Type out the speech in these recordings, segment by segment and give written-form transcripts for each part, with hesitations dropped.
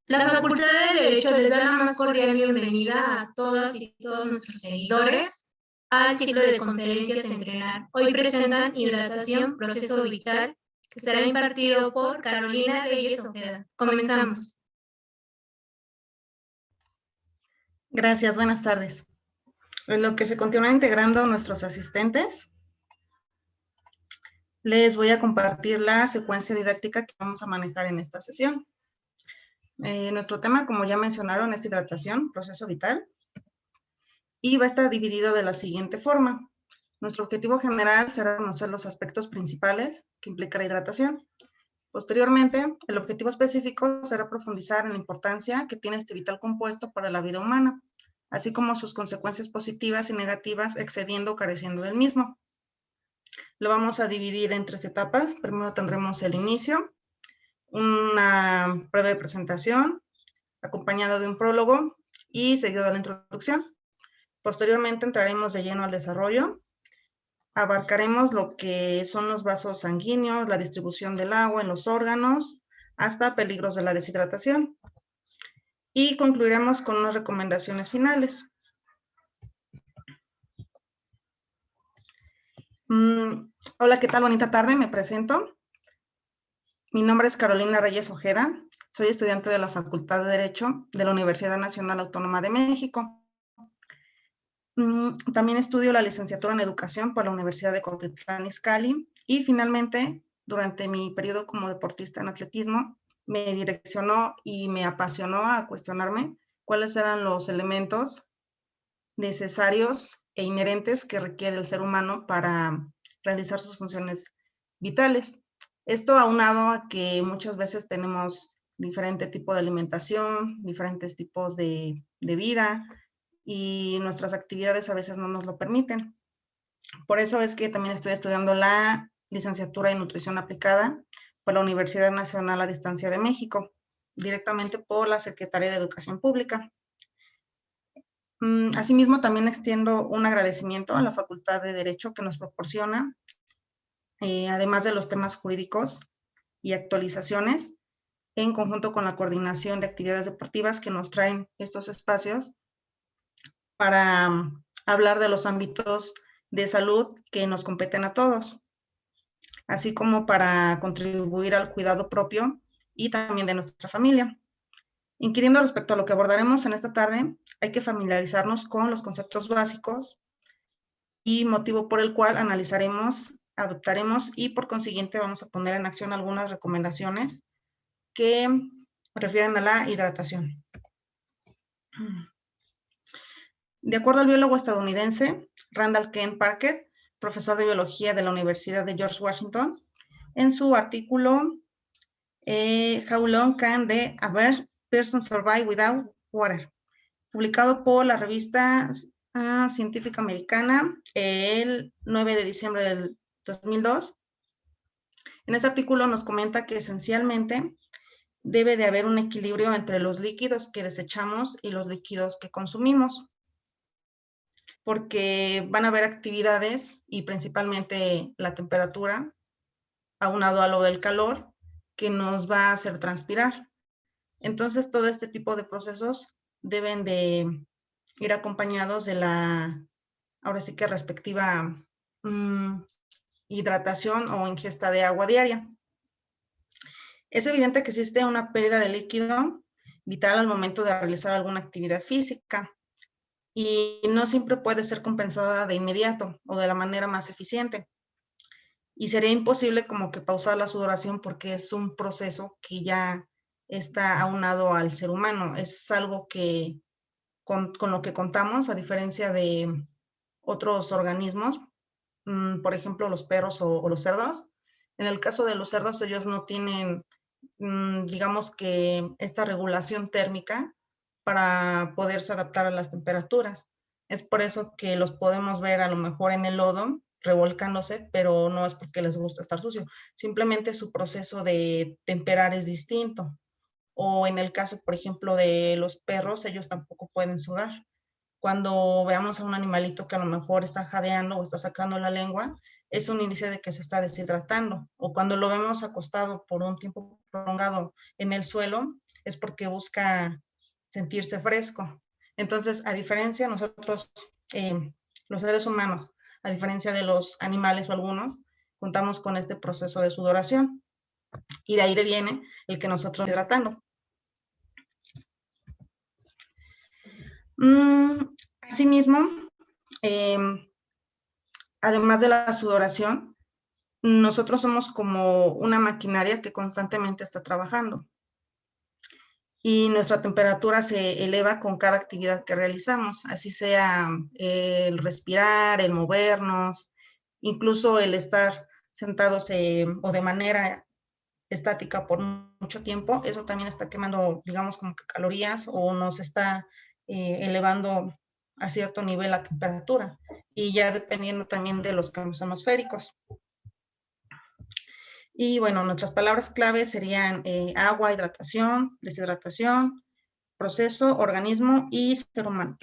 La Facultad de Derecho les da la más cordial bienvenida a todas y todos nuestros seguidores al ciclo de conferencias Entrenar. Hoy presentan Hidratación, Proceso Vital, que será impartido por Carolina Reyes Ojeda. Comenzamos. Gracias, buenas tardes. En lo que se continúan integrando nuestros asistentes, les voy a compartir la secuencia didáctica que vamos a manejar en esta sesión. Nuestro tema, como ya mencionaron, es hidratación, proceso vital, y va a estar dividido de la siguiente forma. Nuestro objetivo general será conocer los aspectos principales que implica la hidratación. Posteriormente, el objetivo específico será profundizar en la importancia que tiene este vital compuesto para la vida humana, así como sus consecuencias positivas y negativas excediendo o careciendo del mismo. Lo vamos a dividir en 3 etapas. Primero tendremos el inicio, una breve presentación, acompañado de un prólogo y seguido de la introducción. Posteriormente entraremos de lleno al desarrollo. Abarcaremos lo que son los vasos sanguíneos, la distribución del agua en los órganos, hasta peligros de la deshidratación. Y concluiremos con unas recomendaciones finales. Hola, ¿qué tal? Bonita tarde, me presento. Mi nombre es Carolina Reyes Ojeda, soy estudiante de la Facultad de Derecho de la Universidad Nacional Autónoma de México. También estudio la licenciatura en Educación por la Universidad de Cuautitlán Izcalli y finalmente, durante mi periodo como deportista en atletismo, me direccionó y me apasionó a cuestionarme cuáles eran los elementos necesarios e inherentes que requiere el ser humano para realizar sus funciones vitales. Esto aunado a que muchas veces tenemos diferente tipo de alimentación, diferentes tipos de vida y nuestras actividades a veces no nos lo permiten. Por eso es que también estoy estudiando la licenciatura en Nutrición Aplicada por la Universidad Nacional a Distancia de México, directamente por la Secretaría de Educación Pública. Asimismo, también extiendo un agradecimiento a la Facultad de Derecho que nos proporciona, además de los temas jurídicos y actualizaciones, en conjunto con la coordinación de actividades deportivas que nos traen estos espacios para hablar de los ámbitos de salud que nos competen a todos, así como para contribuir al cuidado propio y también de nuestra familia. Inquiriendo respecto a lo que abordaremos en esta tarde, hay que familiarizarnos con los conceptos básicos y motivo por el cual analizaremos, adoptaremos y por consiguiente vamos a poner en acción algunas recomendaciones que refieren a la hidratación. De acuerdo al biólogo estadounidense Randall Kent Parker, profesor de biología de la Universidad de George Washington, en su artículo How Long Can a Person Survive Without Water, publicado por la revista científica americana el 9 de diciembre del 2002. En este artículo nos comenta que esencialmente debe de haber un equilibrio entre los líquidos que desechamos y los líquidos que consumimos, porque van a haber actividades y principalmente la temperatura, aunado a lo del calor, que nos va a hacer transpirar. Entonces, todo este tipo de procesos deben de ir acompañados de la, ahora sí que respectiva hidratación o ingesta de agua diaria. Es evidente que existe una pérdida de líquido vital al momento de realizar alguna actividad física y no siempre puede ser compensada de inmediato o de la manera más eficiente. Y sería imposible como que pausar la sudoración porque es un proceso que ya está aunado al ser humano. Es algo que con lo que contamos, a diferencia de otros organismos, por ejemplo, los perros o los cerdos. En el caso de los cerdos, ellos no tienen, digamos que esta regulación térmica para poderse adaptar a las temperaturas. Es por eso que los podemos ver a lo mejor en el lodo revolcándose, pero no es porque les gusta estar sucio. Simplemente su proceso de temperar es distinto. O en el caso, por ejemplo, de los perros, ellos tampoco pueden sudar. Cuando veamos a un animalito que a lo mejor está jadeando o está sacando la lengua, es un índice de que se está deshidratando, o cuando lo vemos acostado por un tiempo prolongado en el suelo, es porque busca sentirse fresco. Entonces, a diferencia nosotros, los seres humanos, a diferencia de los animales o algunos, contamos con este proceso de sudoración, y de ahí viene el que nosotros hidratando. Asimismo, además de la sudoración, nosotros somos como una maquinaria que constantemente está trabajando y nuestra temperatura se eleva con cada actividad que realizamos, así sea el respirar, el movernos, incluso el estar sentados o de manera estática por mucho tiempo. Eso también está quemando, digamos, como que calorías, o nos está elevando a cierto nivel la temperatura, y ya dependiendo también de los campos atmosféricos. Y bueno, nuestras palabras clave serían agua, hidratación, deshidratación, proceso, organismo y ser humano.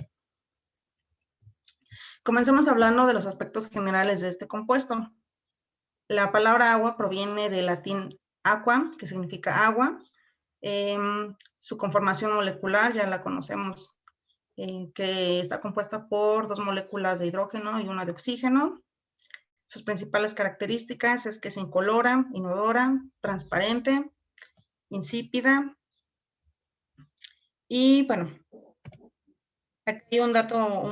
Comencemos hablando de los aspectos generales de este compuesto. La palabra agua proviene del latín aqua, que significa agua. Su conformación molecular ya la conocemos, que está compuesta por 2 moléculas de hidrógeno y una de oxígeno. Sus principales características es que es incolora, inodora, transparente, insípida. Y bueno, aquí un dato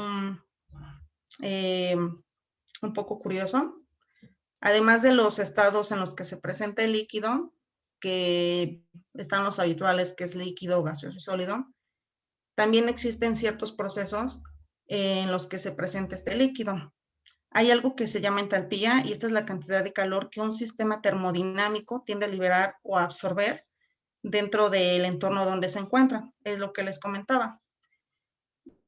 un poco curioso. Además de los estados en los que se presenta el líquido, que están los habituales, que es líquido, gaseoso y sólido, también existen ciertos procesos en los que se presenta este líquido. Hay algo que se llama entalpía, y esta es la cantidad de calor que un sistema termodinámico tiende a liberar o a absorber dentro del entorno donde se encuentra, es lo que les comentaba.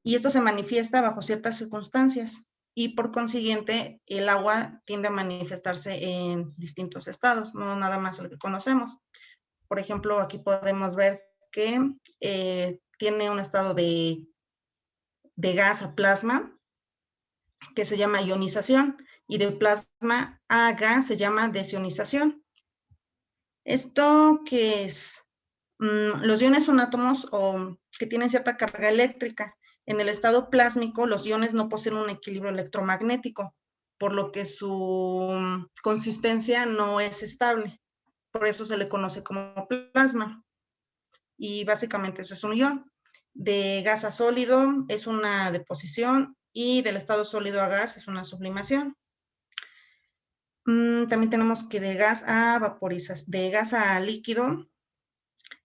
Y esto se manifiesta bajo ciertas circunstancias, y por consiguiente el agua tiende a manifestarse en distintos estados, no nada más lo que conocemos. Por ejemplo, aquí podemos ver que tiene un estado de gas a plasma, que se llama ionización, y de plasma a gas se llama desionización. ¿Esto qué es? Los iones son átomos que tienen cierta carga eléctrica. En el estado plásmico, los iones no poseen un equilibrio electromagnético, por lo que su consistencia no es estable. Por eso se le conoce como plasma. Y básicamente eso es un ion. De gas a sólido es una deposición, y del estado sólido a gas es una sublimación. También tenemos que de gas a vaporización, de gas a líquido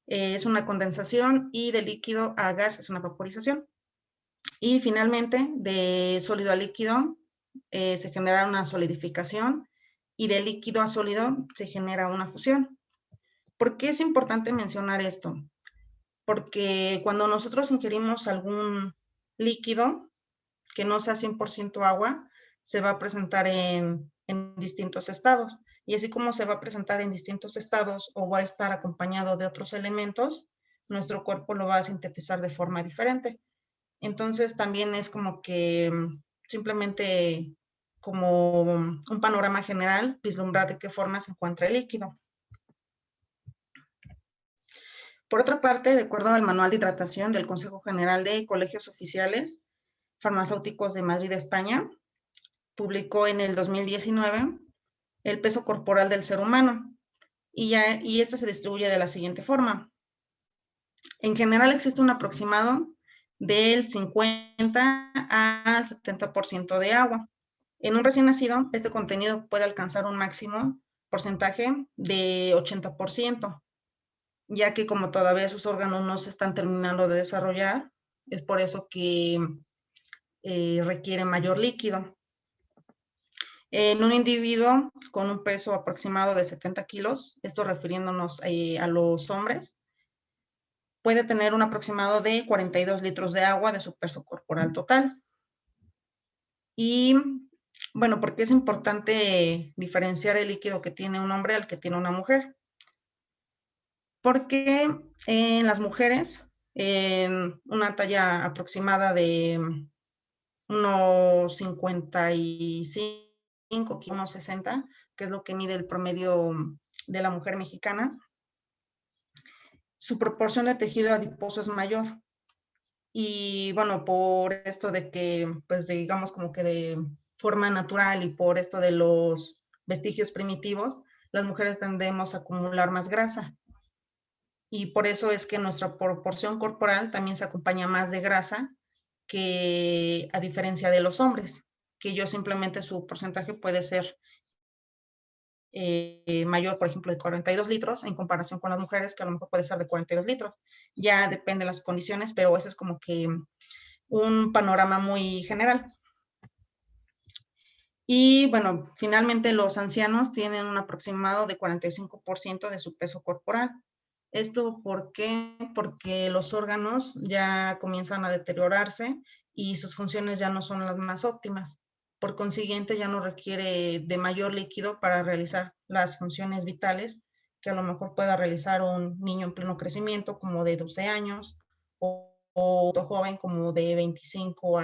es una condensación, y de líquido a gas es una vaporización. Y finalmente, de sólido a líquido se genera una solidificación, y de líquido a sólido se genera una fusión. ¿Por qué es importante mencionar esto? Porque cuando nosotros ingerimos algún líquido que no sea 100% agua, se va a presentar en distintos estados. Y así como se va a presentar en distintos estados o va a estar acompañado de otros elementos, nuestro cuerpo lo va a sintetizar de forma diferente. Entonces también es como que simplemente como un panorama general, vislumbrar de qué forma se encuentra el líquido. Por otra parte, de acuerdo al Manual de Hidratación del Consejo General de Colegios Oficiales Farmacéuticos de Madrid, España, publicó en el 2019 el peso corporal del ser humano, y este se distribuye de la siguiente forma. En general existe un aproximado del 50 al 70% de agua. En un recién nacido, este contenido puede alcanzar un máximo porcentaje de 80%, ya que como todavía sus órganos no se están terminando de desarrollar, es por eso que requiere mayor líquido. En un individuo con un peso aproximado de 70 kilos, esto refiriéndonos a los hombres, puede tener un aproximado de 42 litros de agua de su peso corporal total. Y bueno, ¿por qué es importante diferenciar el líquido que tiene un hombre al que tiene una mujer? Porque en las mujeres, en una talla aproximada de unos 55 1,60, que es lo que mide el promedio de la mujer mexicana, su proporción de tejido adiposo es mayor. Y bueno, por esto de que, pues digamos como que de forma natural y por esto de los vestigios primitivos, las mujeres tendemos a acumular más grasa. Y por eso es que nuestra proporción corporal también se acompaña más de grasa que a diferencia de los hombres, que ellos simplemente su porcentaje puede ser mayor, por ejemplo, de 42 litros en comparación con las mujeres, que a lo mejor puede ser de 42 litros. Ya depende de las condiciones, pero ese es como que un panorama muy general. Y bueno, finalmente los ancianos tienen un aproximado de 45% de su peso corporal. ¿Esto por qué? Porque los órganos ya comienzan a deteriorarse y sus funciones ya no son las más óptimas. Por consiguiente, ya no requiere de mayor líquido para realizar las funciones vitales que a lo mejor pueda realizar un niño en pleno crecimiento como de 12 años o otro joven como de 25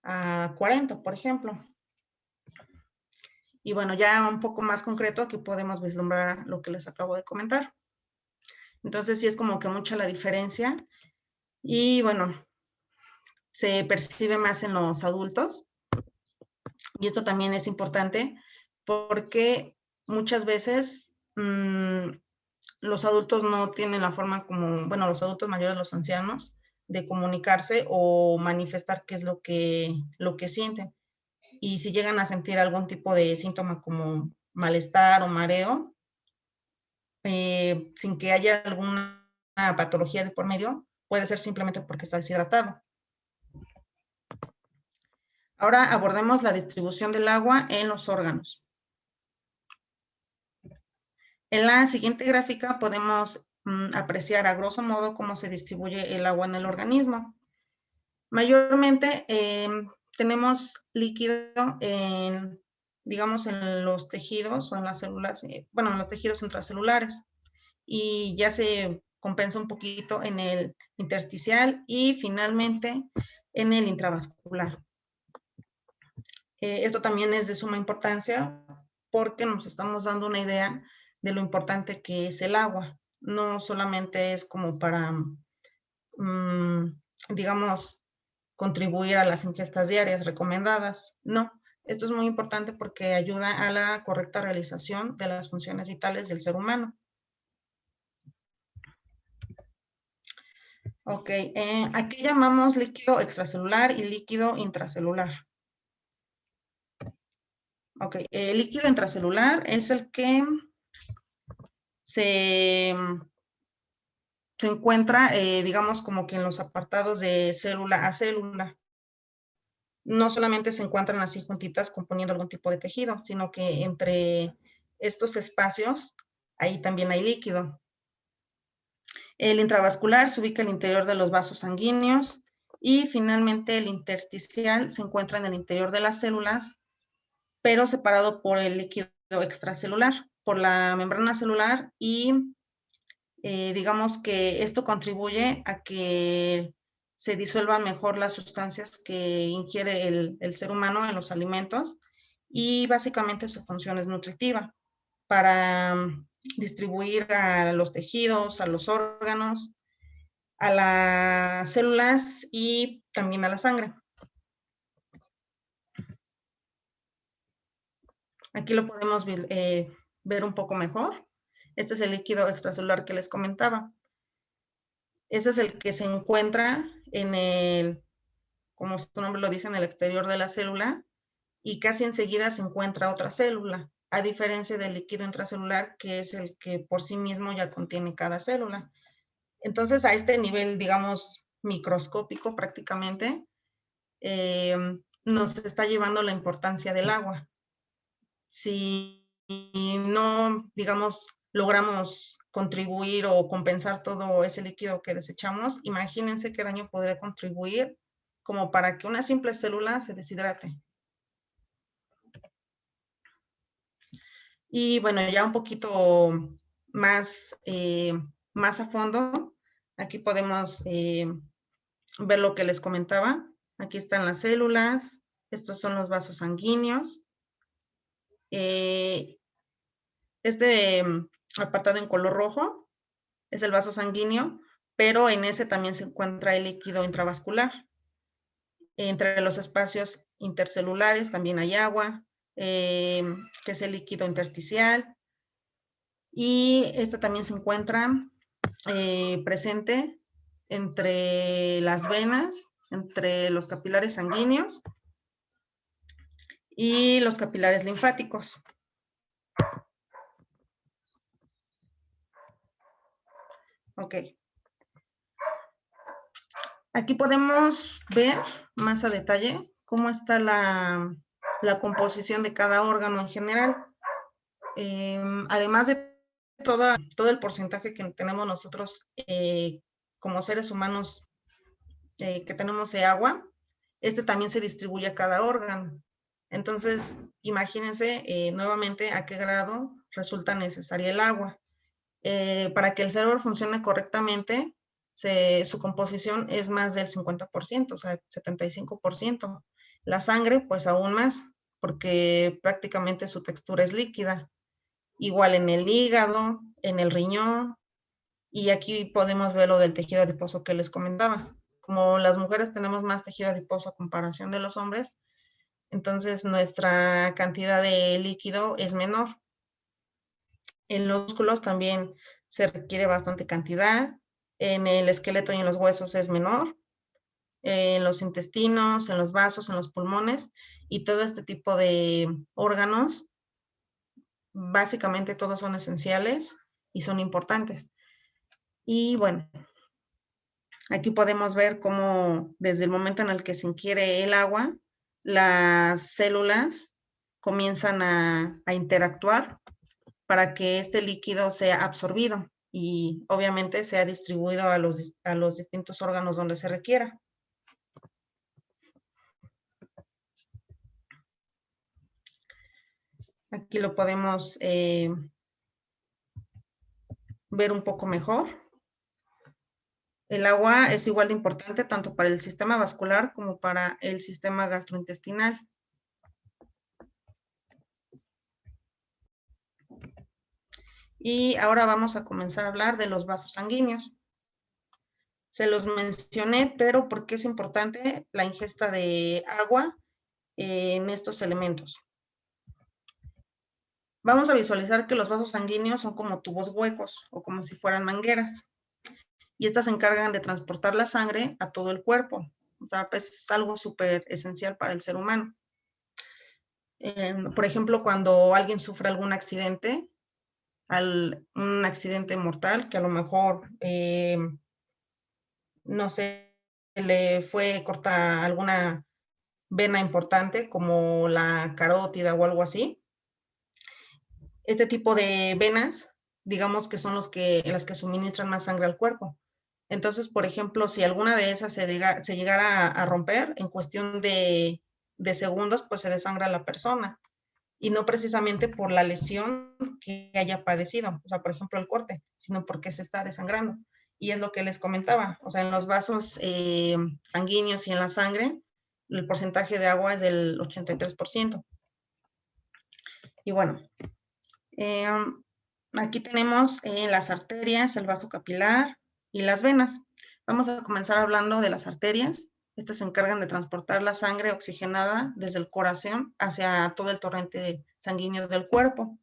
a 40, por ejemplo. Y bueno, ya un poco más concreto, aquí podemos vislumbrar lo que les acabo de comentar. Entonces sí es como que mucha la diferencia y bueno, se percibe más en los adultos y esto también es importante porque muchas veces los adultos no tienen la forma como, bueno, los adultos mayores, los ancianos, de comunicarse o manifestar qué es lo que sienten. Y si llegan a sentir algún tipo de síntoma como malestar o mareo, sin que haya alguna patología de por medio, puede ser simplemente porque está deshidratado. Ahora abordemos la distribución del agua en los órganos. En la siguiente gráfica podemos apreciar a grosso modo cómo se distribuye el agua en el organismo. Mayormente tenemos líquido en, digamos, en los tejidos o en las células, bueno, en los tejidos intracelulares y ya se compensa un poquito en el intersticial y finalmente en el intravascular. Esto también es de suma importancia porque nos estamos dando una idea de lo importante que es el agua. No solamente es como para, digamos, contribuir a las ingestas diarias recomendadas. No, esto es muy importante porque ayuda a la correcta realización de las funciones vitales del ser humano. Ok, aquí llamamos líquido extracelular y líquido intracelular. Ok, el líquido intracelular es el que se encuentra, digamos, como que en los apartados de célula a célula. No solamente se encuentran así juntitas componiendo algún tipo de tejido, sino que entre estos espacios, ahí también hay líquido. El intravascular se ubica en el interior de los vasos sanguíneos y finalmente el intersticial se encuentra en el interior de las células, pero separado por el líquido extracelular, por la membrana celular y digamos que esto contribuye a que se disuelvan mejor las sustancias que ingiere el ser humano en los alimentos y básicamente su función es nutritiva para distribuir a los tejidos, a los órganos, a las células y también a la sangre. Aquí lo podemos ver un poco mejor. Este es el líquido extracelular que les comentaba. Ese es el que se encuentra en el, como su nombre lo dice, en el exterior de la célula y casi enseguida se encuentra otra célula, a diferencia del líquido intracelular, que es el que por sí mismo ya contiene cada célula. Entonces, a este nivel, digamos, microscópico prácticamente, nos está llevando la importancia del agua. Si no, digamos, logramos contribuir o compensar todo ese líquido que desechamos, imagínense qué daño podría contribuir como para que una simple célula se deshidrate. Y bueno, ya un poquito más, más a fondo, aquí podemos ver lo que les comentaba. Aquí están las células, estos son los vasos sanguíneos, Este apartado en color rojo es el vaso sanguíneo, pero en ese también se encuentra el líquido intravascular. Entre los espacios intercelulares también hay agua, que es el líquido intersticial, y esto también se encuentra presente entre las venas, entre los capilares sanguíneos y los capilares linfáticos. Ok. Aquí podemos ver más a detalle cómo está la composición de cada órgano en general. Además de todo el porcentaje que tenemos nosotros como seres humanos que tenemos de agua, este también se distribuye a cada órgano. Entonces, imagínense nuevamente a qué grado resulta necesaria el agua. Para que el cerebro funcione correctamente, su composición es más del 50%, o sea, 75%. La sangre, pues aún más, porque prácticamente su textura es líquida. Igual en el hígado, en el riñón, y aquí podemos ver lo del tejido adiposo que les comentaba. Como las mujeres tenemos más tejido adiposo a comparación de los hombres, entonces nuestra cantidad de líquido es menor. En los músculos también se requiere bastante cantidad, en el esqueleto y en los huesos es menor, en los intestinos, en los vasos, en los pulmones, y todo este tipo de órganos, básicamente todos son esenciales y son importantes. Y bueno, aquí podemos ver cómo desde el momento en el que se ingiere el agua, las células comienzan a interactuar para que este líquido sea absorbido y obviamente sea distribuido a los distintos órganos donde se requiera. Aquí lo podemos ver un poco mejor. El agua es igual de importante tanto para el sistema vascular como para el sistema gastrointestinal. Y ahora vamos a comenzar a hablar de los vasos sanguíneos. Se los mencioné, pero ¿por qué es importante la ingesta de agua en estos elementos? Vamos a visualizar que los vasos sanguíneos son como tubos huecos o como si fueran mangueras. Y estas se encargan de transportar la sangre a todo el cuerpo. O sea, pues es algo súper esencial para el ser humano. Por ejemplo, cuando alguien sufre algún accidente, un accidente mortal, que a lo mejor, no sé, le fue corta alguna vena importante, como la carótida o algo así. Este tipo de venas, digamos que son las que suministran más sangre al cuerpo. Entonces, por ejemplo, si alguna de esas se llegara a romper, en cuestión de segundos, pues se desangra la persona. Y no precisamente por la lesión que haya padecido, o sea, por ejemplo, el corte, sino porque se está desangrando. Y es lo que les comentaba, o sea, en los vasos sanguíneos y en la sangre, el porcentaje de agua es del 83%. Y bueno, aquí tenemos las arterias, el vaso capilar y las venas. Vamos a comenzar hablando de las arterias. Estas se encargan de transportar la sangre oxigenada desde el corazón hacia todo el torrente sanguíneo del cuerpo.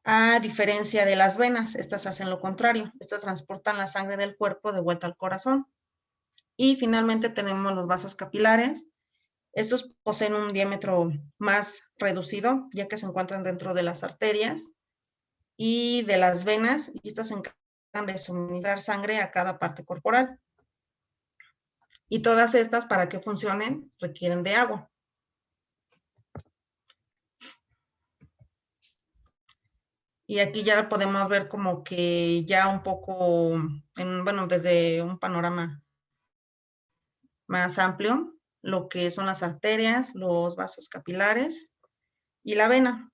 A diferencia de las venas, estas hacen lo contrario. Estas transportan la sangre del cuerpo de vuelta al corazón. Y finalmente tenemos los vasos capilares. Estos poseen un diámetro más reducido, ya que se encuentran dentro de las arterias y de las venas, y estas se encargan de suministrar sangre a cada parte corporal. Y todas estas, para que funcionen, requieren de agua. Y aquí ya podemos ver como que ya un poco, bueno, desde un panorama más amplio, lo que son las arterias, los vasos capilares y la vena.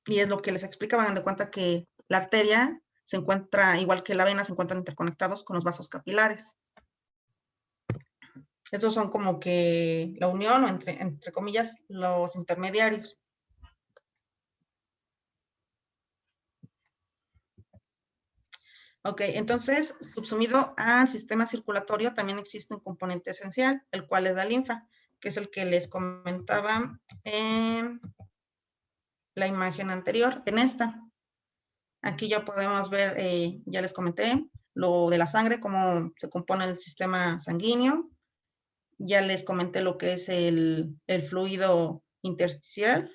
Y es lo que les explicaba, dan de cuenta que la arteria se encuentra, igual que la vena, se encuentran interconectados con los vasos capilares. Estos son como que la unión, o entre comillas, los intermediarios. Ok, entonces, subsumido al sistema circulatorio también existe un componente esencial, el cual es la linfa, que es el que les comentaba en la imagen anterior, en esta. Aquí ya podemos ver, ya les comenté, lo de la sangre, cómo se compone el sistema sanguíneo. Ya les comenté lo que es el fluido intersticial.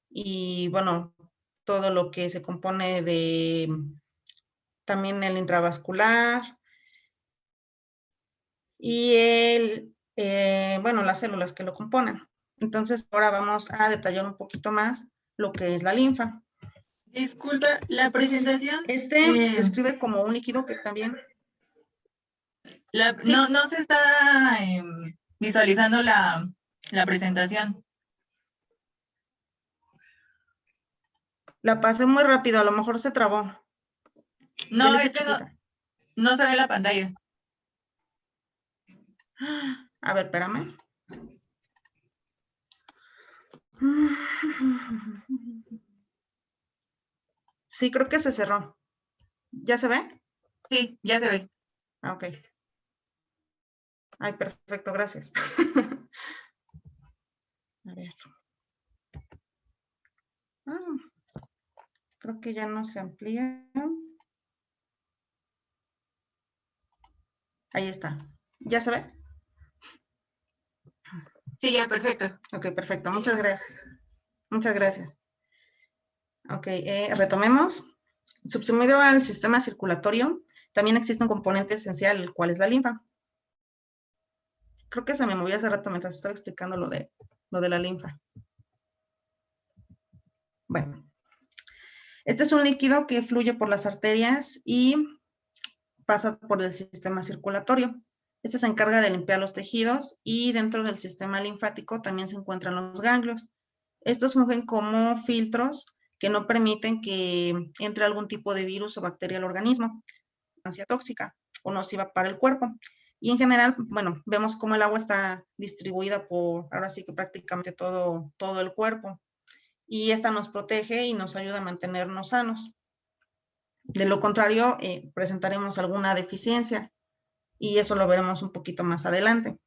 Y bueno, todo lo que se compone de también el intravascular y bueno, las células que lo componen. Entonces, ahora vamos a detallar un poquito más lo que es la linfa. Disculpa, la presentación. Se describe como un líquido que también... Sí. No se está visualizando la presentación. La pasé muy rápido, a lo mejor se trabó. No, es que no se ve la pantalla. A ver, espérame. Sí, creo que se cerró. ¿Ya se ve? Sí, ya se ve. Ok. Ay, perfecto, gracias. A ver. Creo que ya no se amplía. Ahí está. ¿Ya se ve? Sí, ya, perfecto. Ok, perfecto. Muchas gracias. Muchas gracias. Ok, retomemos. Subsumido al sistema circulatorio, también existe un componente esencial, el cual es la linfa. Creo que se me movió hace rato mientras estaba explicando lo de la linfa. Bueno, este es un líquido que fluye por las arterias y pasa por el sistema circulatorio. Este se encarga de limpiar los tejidos y dentro del sistema linfático también se encuentran los ganglios. Estos fungen como filtros que no permiten que entre algún tipo de virus o bacteria al organismo, sustancia tóxica o nociva para el cuerpo. Y en general, bueno, vemos cómo el agua está distribuida por, ahora sí que prácticamente todo el cuerpo. Y esta nos protege y nos ayuda a mantenernos sanos. De lo contrario, presentaremos alguna deficiencia y eso lo veremos un poquito más adelante.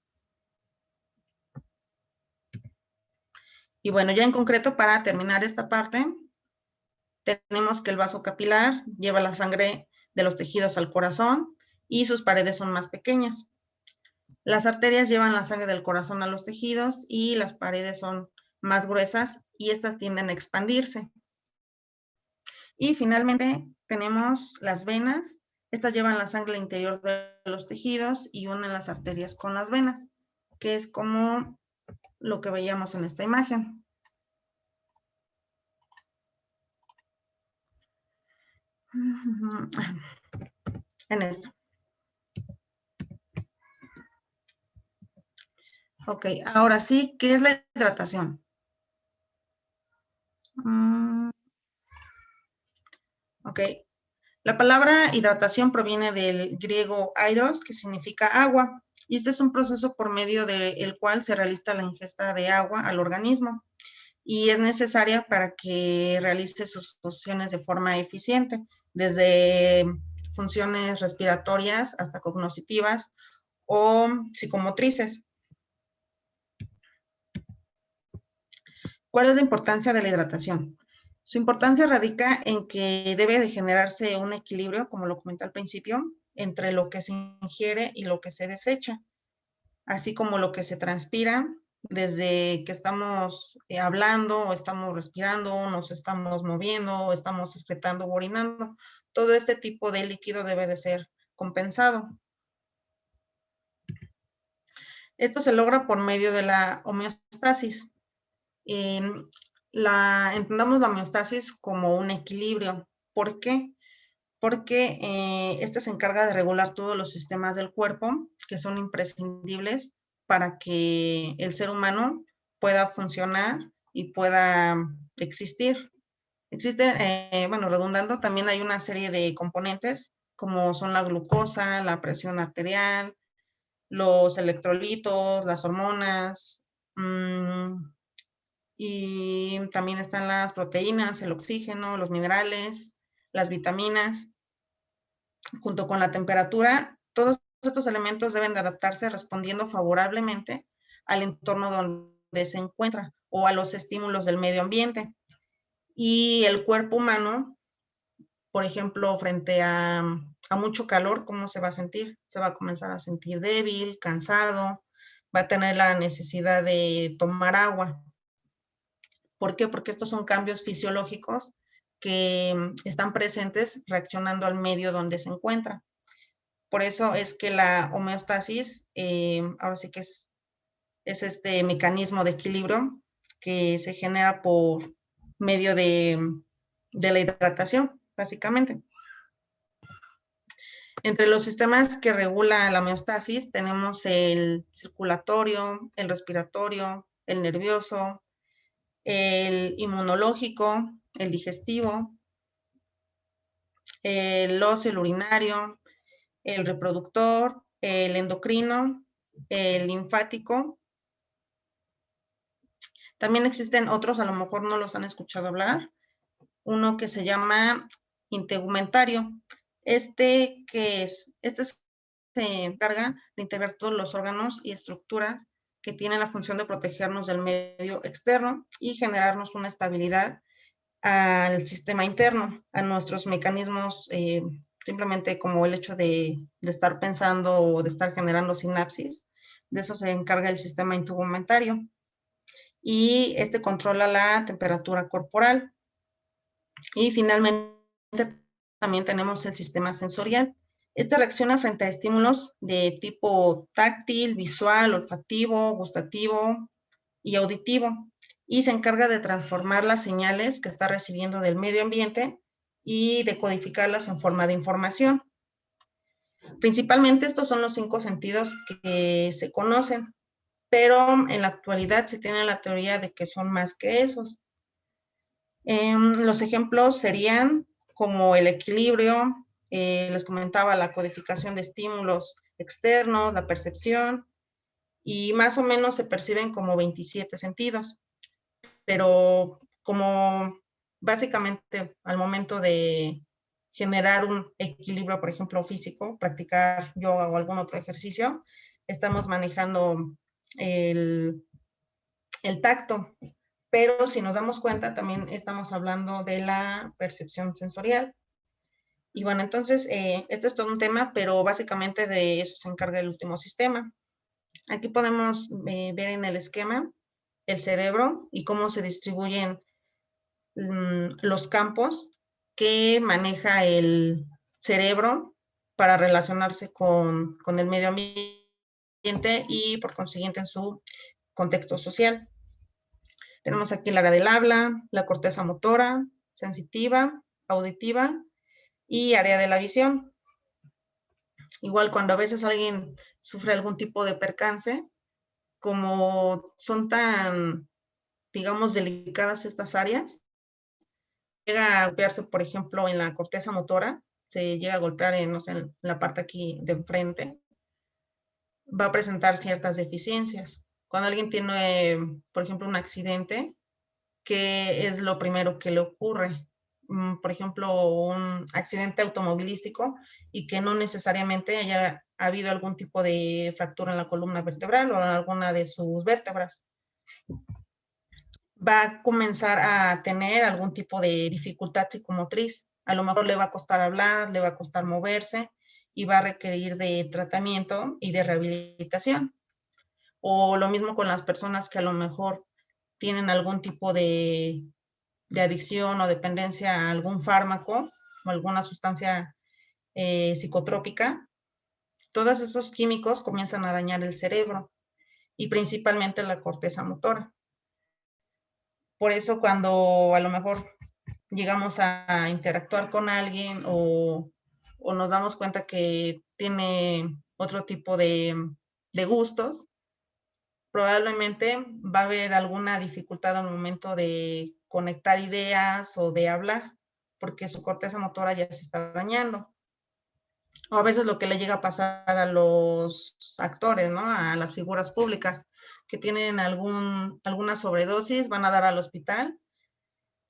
Y bueno, ya en concreto, para terminar esta parte, tenemos que el vaso capilar lleva la sangre de los tejidos al corazón y sus paredes son más pequeñas. Las arterias llevan la sangre del corazón a los tejidos y las paredes son más gruesas y estas tienden a expandirse. Y finalmente tenemos las venas. Estas llevan la sangre al interior de los tejidos y unen las arterias con las venas, que es como lo que veíamos en esta imagen. En esto. Ok, ahora sí, ¿qué es la hidratación? Ok, la palabra hidratación proviene del griego hydros, que significa agua, y este es un proceso por medio del cual se realiza la ingesta de agua al organismo y es necesaria para que realice sus funciones de forma eficiente, desde funciones respiratorias hasta cognitivas o psicomotrices. ¿Cuál es la importancia de la hidratación? Su importancia radica en que debe de generarse un equilibrio, como lo comenté al principio, entre lo que se ingiere y lo que se desecha, así como lo que se transpira desde que estamos hablando, o estamos respirando, nos estamos moviendo, o estamos excretando o orinando. Todo este tipo de líquido debe de ser compensado. Esto se logra por medio de la homeostasis. Entendamos la homeostasis como un equilibrio. ¿Por qué? Porque este se encarga de regular todos los sistemas del cuerpo que son imprescindibles para que el ser humano pueda funcionar y pueda existir. Existen, bueno, redundando, también hay una serie de componentes como son la glucosa, la presión arterial, los electrolitos, las hormonas, y también están las proteínas, el oxígeno, los minerales, las vitaminas. junto con la temperatura, todos estos elementos deben de adaptarse respondiendo favorablemente al entorno donde se encuentra o a los estímulos del medio ambiente. Y el cuerpo humano, por ejemplo, frente a mucho calor, ¿cómo se va a sentir? Se va a comenzar a sentir débil, cansado, va a tener la necesidad de tomar agua. ¿Por qué? Porque estos son cambios fisiológicos que están presentes reaccionando al medio donde se encuentra. Por eso es que la homeostasis, ahora sí que es este mecanismo de equilibrio que se genera por medio de la hidratación, básicamente. Entre los sistemas que regula la homeostasis tenemos el circulatorio, el respiratorio, el nervioso, el inmunológico, el digestivo, el óseo, el urinario, el reproductor, el endocrino, el linfático. También existen otros, a lo mejor no los han escuchado hablar, uno que se llama integumentario. ¿Qué es? Este se encarga de integrar todos los órganos y estructuras que tienen la función de protegernos del medio externo y generarnos una estabilidad al sistema interno, a nuestros mecanismos, simplemente como el hecho de estar pensando o de estar generando sinapsis. De eso se encarga el sistema integumentario. Y este controla la temperatura corporal. Y finalmente también tenemos el sistema sensorial. Este reacciona frente a estímulos de tipo táctil, visual, olfativo, gustativo y auditivo, y se encarga de transformar las señales que está recibiendo del medio ambiente y de codificarlas en forma de información. Principalmente estos son los 5 sentidos que se conocen, pero en la actualidad se tiene la teoría de que son más que esos. Los ejemplos serían como el equilibrio, les comentaba la codificación de estímulos externos, la percepción, y más o menos se perciben como 27 sentidos. Pero como básicamente al momento de generar un equilibrio, por ejemplo, físico, practicar yoga o algún otro ejercicio, estamos manejando el tacto. Pero si nos damos cuenta, también estamos hablando de la percepción sensorial. Y bueno, entonces, este es todo un tema, pero básicamente de eso se encarga el último sistema. Aquí podemos ver en el esquema el cerebro y cómo se distribuyen los campos que maneja el cerebro para relacionarse con el medio ambiente y por consiguiente en su contexto social. Tenemos aquí el área del habla, la corteza motora, sensitiva, auditiva y área de la visión. Igual cuando a veces alguien sufre algún tipo de percance, como son tan, digamos, delicadas estas áreas, llega a golpearse, por ejemplo, en la corteza motora, se llega a golpear en, no sé, en la parte aquí de enfrente, va a presentar ciertas deficiencias. Cuando alguien tiene, por ejemplo, un accidente, ¿qué es lo primero que le ocurre? Por ejemplo, un accidente automovilístico y que no necesariamente haya habido algún tipo de fractura en la columna vertebral o en alguna de sus vértebras. Va a comenzar a tener algún tipo de dificultad psicomotriz. A lo mejor le va a costar hablar, le va a costar moverse y va a requerir de tratamiento y de rehabilitación. O lo mismo con las personas que a lo mejor tienen algún tipo de adicción o dependencia a algún fármaco o alguna sustancia psicotrópica. Todos esos químicos comienzan a dañar el cerebro y principalmente la corteza motora. Por eso cuando a lo mejor llegamos a interactuar con alguien o nos damos cuenta que tiene otro tipo de gustos, probablemente va a haber alguna dificultad al momento de conectar ideas o de hablar, porque su corteza motora ya se está dañando. O a veces lo que le llega a pasar a los actores, ¿no? A las figuras públicas que tienen alguna sobredosis, van a dar al hospital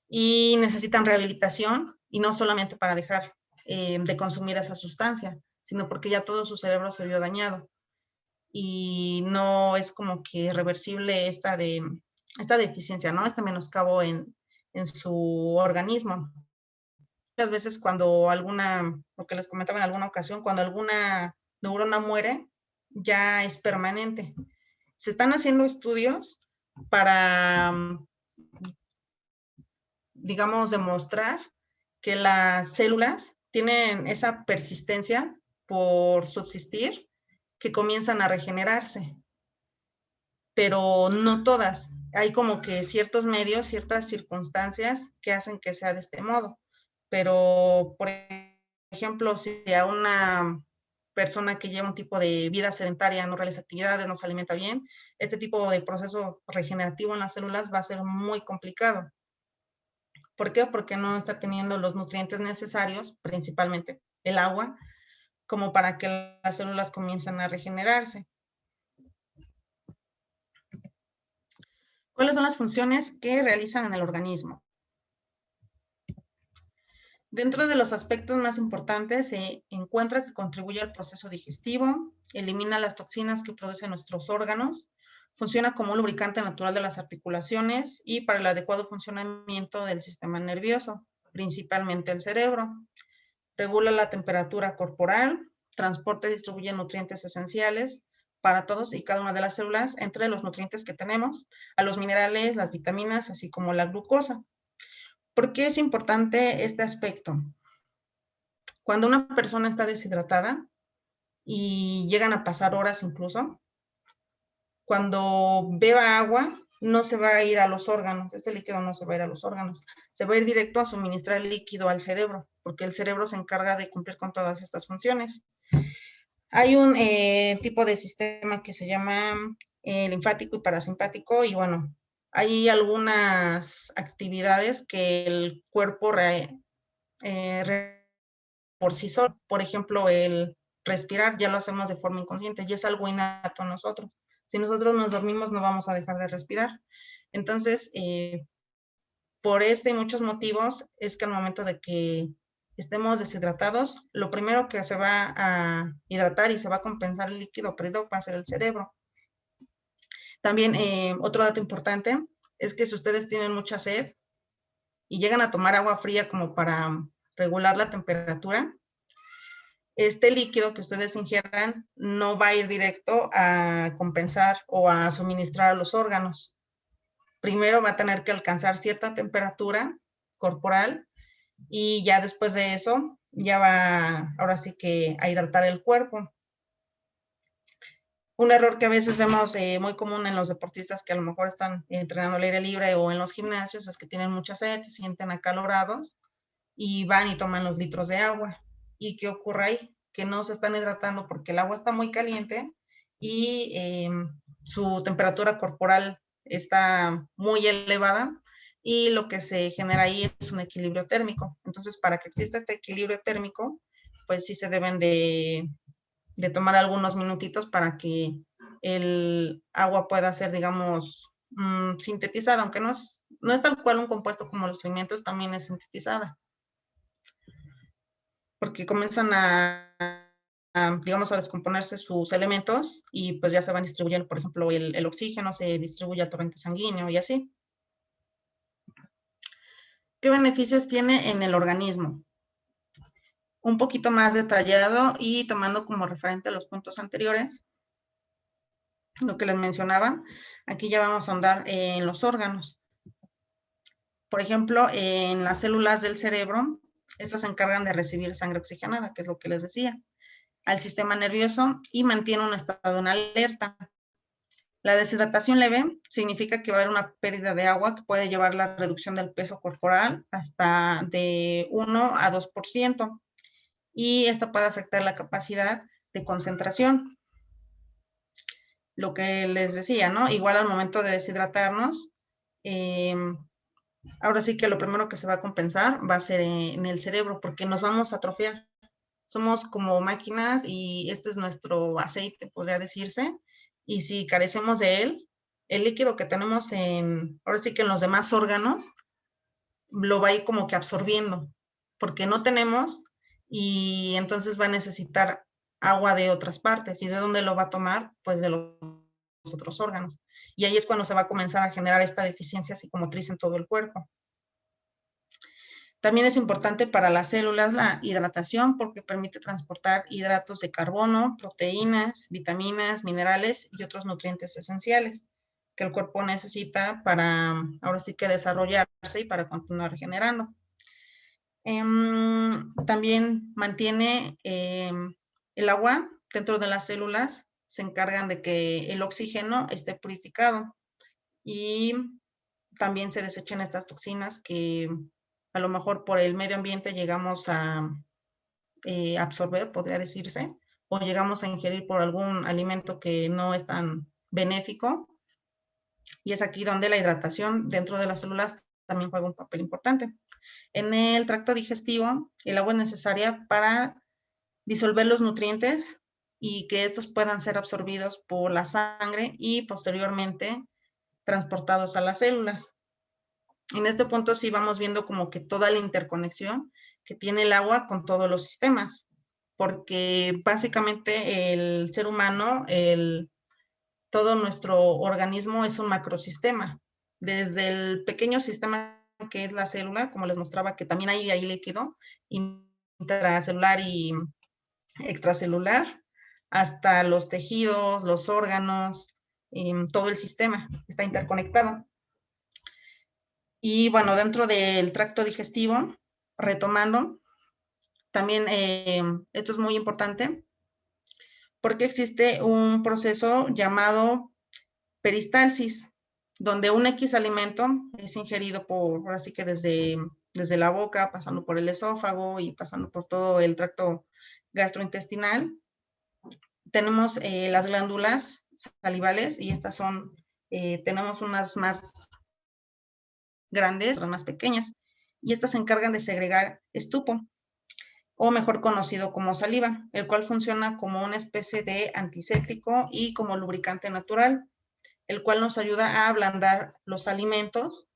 y necesitan rehabilitación, y no solamente para dejar de consumir esa sustancia, sino porque ya todo su cerebro se vio dañado. Y no es como que reversible esta deficiencia, ¿no? Este menoscabo en su organismo. Muchas veces cuando lo que les comentaba en alguna ocasión, cuando alguna neurona muere, ya es permanente. Se están haciendo estudios para, digamos, demostrar que las células tienen esa persistencia por subsistir, que comienzan a regenerarse, pero no todas. Hay como que ciertos medios, ciertas circunstancias que hacen que sea de este modo. Pero, por ejemplo, si a una persona que lleva un tipo de vida sedentaria, no realiza actividades, no se alimenta bien, este tipo de proceso regenerativo en las células va a ser muy complicado. ¿Por qué? Porque no está teniendo los nutrientes necesarios, principalmente el agua, como para que las células comiencen a regenerarse. ¿Cuáles son las funciones que realizan en el organismo? Dentro de los aspectos más importantes se encuentra que contribuye al proceso digestivo, elimina las toxinas que producen nuestros órganos, funciona como un lubricante natural de las articulaciones y para el adecuado funcionamiento del sistema nervioso, principalmente el cerebro. Regula la temperatura corporal, transporta y distribuye nutrientes esenciales para todos y cada una de las células, entre los nutrientes que tenemos, a los minerales, las vitaminas, así como la glucosa. ¿Por qué es importante este aspecto? Cuando una persona está deshidratada y llegan a pasar horas incluso, cuando beba agua, no se va a ir a los órganos, este líquido no se va a ir a los órganos, se va a ir directo a suministrar el líquido al cerebro, porque el cerebro se encarga de cumplir con todas estas funciones. Hay un tipo de sistema que se llama linfático y parasimpático, y bueno, hay algunas actividades que el cuerpo por sí solo. Por ejemplo, el respirar ya lo hacemos de forma inconsciente y es algo innato a nosotros. Si nosotros nos dormimos, no vamos a dejar de respirar. Entonces, por este y muchos motivos, es que al momento de que estemos deshidratados, lo primero que se va a hidratar y se va a compensar el líquido perdido va a ser el cerebro. También, otro dato importante es que si ustedes tienen mucha sed y llegan a tomar agua fría como para regular la temperatura, este líquido que ustedes ingieran no va a ir directo a compensar o a suministrar a los órganos. Primero va a tener que alcanzar cierta temperatura corporal y ya después de eso ya va ahora sí que a hidratar el cuerpo. Un error que a veces vemos muy común en los deportistas que a lo mejor están entrenando al aire libre o en los gimnasios es que tienen mucha sed, se sienten acalorados y van y toman los litros de agua. ¿Y qué ocurre ahí? Que no se están hidratando porque el agua está muy caliente y su temperatura corporal está muy elevada y lo que se genera ahí es un equilibrio térmico. Entonces, para que exista este equilibrio térmico, pues sí se deben de tomar algunos minutitos para que el agua pueda ser, digamos, sintetizada, aunque no es tal cual un compuesto como los alimentos, también es sintetizada. Porque comienzan digamos, a descomponerse sus elementos y pues ya se van distribuyendo, por ejemplo, el oxígeno se distribuye al torrente sanguíneo y así. ¿Qué beneficios tiene en el organismo? Un poquito más detallado y tomando como referente los puntos anteriores, lo que les mencionaba, aquí ya vamos a andar en los órganos. Por ejemplo, en las células del cerebro, estas se encargan de recibir sangre oxigenada, que es lo que les decía, al sistema nervioso y mantiene un estado en alerta. La deshidratación leve significa que va a haber una pérdida de agua que puede llevar la reducción del peso corporal hasta de 1 a 2%, y esto puede afectar la capacidad de concentración. Lo que les decía, ¿no? Igual al momento de deshidratarnos, ahora sí que lo primero que se va a compensar va a ser en el cerebro, porque nos vamos a atrofiar. Somos como máquinas y este es nuestro aceite, podría decirse, y si carecemos de él, el líquido que tenemos ahora sí que en los demás órganos, lo va a ir como que absorbiendo, porque no tenemos y entonces va a necesitar agua de otras partes. ¿Y de dónde lo va a tomar? Pues de los otros órganos. Y ahí es cuando se va a comenzar a generar esta deficiencia psicomotriz en todo el cuerpo. También es importante para las células la hidratación porque permite transportar hidratos de carbono, proteínas, vitaminas, minerales y otros nutrientes esenciales que el cuerpo necesita para, ahora sí que desarrollarse y para continuar regenerando. También mantiene el agua dentro de las células, se encargan de que el oxígeno esté purificado y también se desechen estas toxinas que a lo mejor por el medio ambiente llegamos a absorber, podría decirse, o llegamos a ingerir por algún alimento que no es tan benéfico. Y es aquí donde la hidratación dentro de las células también juega un papel importante. En el tracto digestivo, el agua es necesaria para disolver los nutrientes y que estos puedan ser absorbidos por la sangre y posteriormente transportados a las células. En este punto sí vamos viendo como que toda la interconexión que tiene el agua con todos los sistemas, porque básicamente el ser humano, todo nuestro organismo es un macrosistema. Desde el pequeño sistema que es la célula, como les mostraba que también hay líquido intracelular y extracelular, hasta los tejidos, los órganos, todo el sistema está interconectado. Y bueno, dentro del tracto digestivo, retomando, también esto es muy importante porque existe un proceso llamado peristalsis, donde un X alimento es ingerido por, así que desde la boca, pasando por el esófago y pasando por todo el tracto gastrointestinal. Tenemos las glándulas salivales y estas son, tenemos unas más grandes, otras más pequeñas, y estas se encargan de segregar estupo, o mejor conocido como saliva, el cual funciona como una especie de antiséptico y como lubricante natural, el cual nos ayuda a ablandar los alimentos.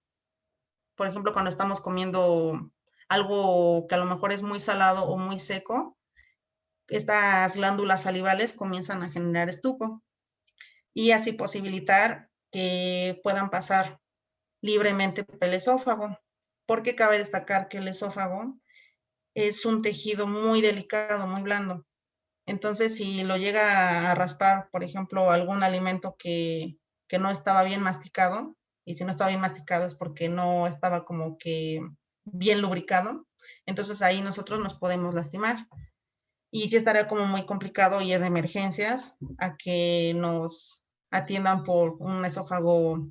Por ejemplo, cuando estamos comiendo algo que a lo mejor es muy salado o muy seco, estas glándulas salivales comienzan a generar estupo y así posibilitar que puedan pasar libremente por el esófago, porque cabe destacar que el esófago es un tejido muy delicado, muy blando. Entonces, si lo llega a raspar, por ejemplo, algún alimento que no estaba bien masticado, y si no estaba bien masticado es porque no estaba como que bien lubricado, entonces ahí nosotros nos podemos lastimar. Y sí estaría como muy complicado y es de emergencias a que nos atiendan por un esófago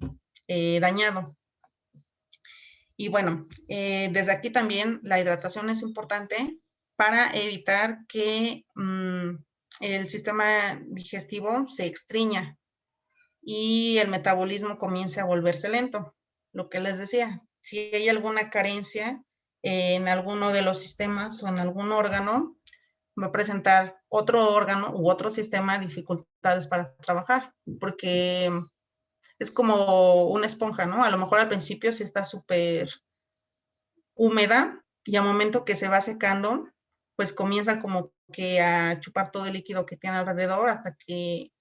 dañado. Y bueno, desde aquí también la hidratación es importante para evitar que el sistema digestivo se extriña y el metabolismo comience a volverse lento. Lo que les decía, si hay alguna carencia en alguno de los sistemas o en algún órgano, va a presentar otro órgano u otro sistema dificultades para trabajar, porque es como una esponja, ¿no? A lo mejor al principio sí está súper húmeda y al momento que se va secando, pues comienza como que a chupar todo el líquido que tiene alrededor hasta que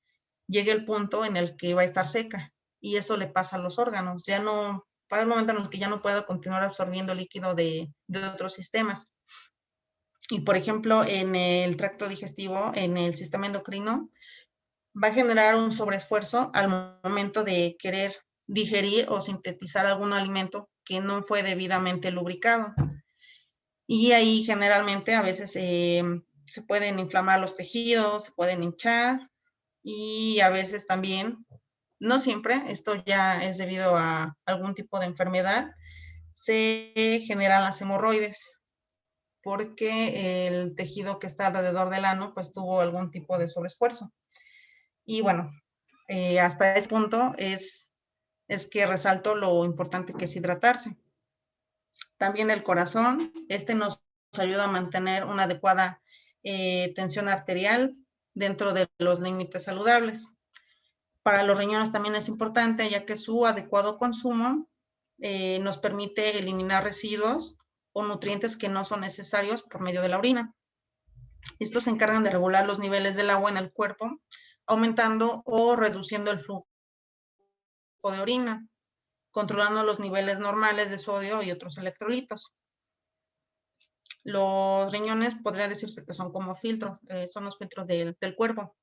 llegue el punto en el que va a estar seca. Y eso le pasa a los órganos. Ya no, para el momento en el que ya no pueda continuar absorbiendo líquido de otros sistemas. Y por ejemplo, en el tracto digestivo, en el sistema endocrino, va a generar un sobreesfuerzo al momento de querer digerir o sintetizar algún alimento que no fue debidamente lubricado. Y ahí generalmente a veces se pueden inflamar los tejidos, se pueden hinchar y a veces también, no siempre, esto ya es debido a algún tipo de enfermedad, se generan las hemorroides porque el tejido que está alrededor del ano pues tuvo algún tipo de sobreesfuerzo. Y bueno, hasta ese punto es que resalto lo importante que es hidratarse. También el corazón, nos ayuda a mantener una adecuada tensión arterial dentro de los límites saludables. Para los riñones también es importante, ya que su adecuado consumo nos permite eliminar residuos o nutrientes que no son necesarios por medio de la orina. Estos se encargan de regular los niveles del agua en el cuerpo, aumentando o reduciendo el flujo de orina, controlando los niveles normales de sodio y otros electrolitos. Los riñones podría decirse que son como filtros, son los filtros del cuerpo.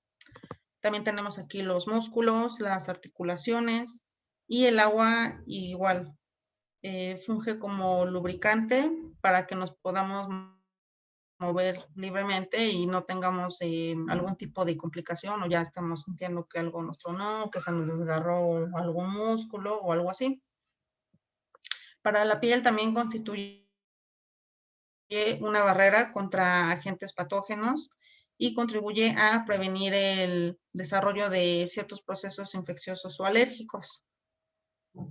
También tenemos aquí los músculos, las articulaciones y el agua igual. Funge como lubricante para que nos podamos mover libremente y no tengamos algún tipo de complicación o ya estamos sintiendo que algo nos tronó, que se nos desgarró algún músculo o algo así. Para la piel también constituye una barrera contra agentes patógenos y contribuye a prevenir el desarrollo de ciertos procesos infecciosos o alérgicos.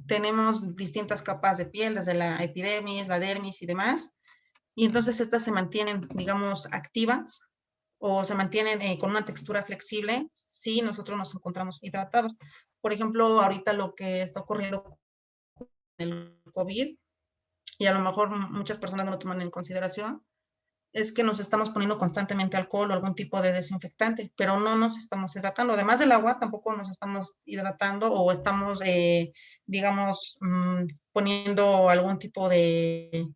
Tenemos distintas capas de piel, desde la epidermis, la dermis y demás, y entonces estas se mantienen, digamos, activas o se mantienen con una textura flexible si nosotros nos encontramos hidratados. Por ejemplo, ahorita lo que está ocurriendo con el COVID, y a lo mejor muchas personas no lo toman en consideración, es que nos estamos poniendo constantemente alcohol o algún tipo de desinfectante, pero no nos estamos hidratando. Además del agua, tampoco nos estamos hidratando o estamos, digamos, poniendo algún tipo de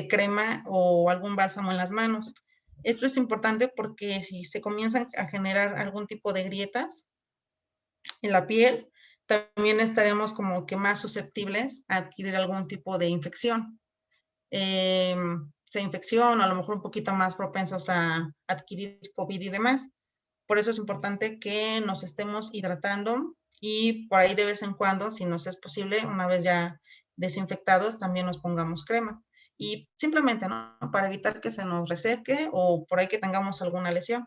crema o algún bálsamo en las manos. Esto es importante porque si se comienzan a generar algún tipo de grietas en la piel, también estaremos como que más susceptibles a adquirir algún tipo de infección. Se infección, a lo mejor un poquito más propensos a adquirir COVID y demás. Por eso es importante que nos estemos hidratando y por ahí de vez en cuando, si nos es posible, una vez ya desinfectados, también nos pongamos crema. Y simplemente, ¿no? Para evitar que se nos reseque o por ahí que tengamos alguna lesión,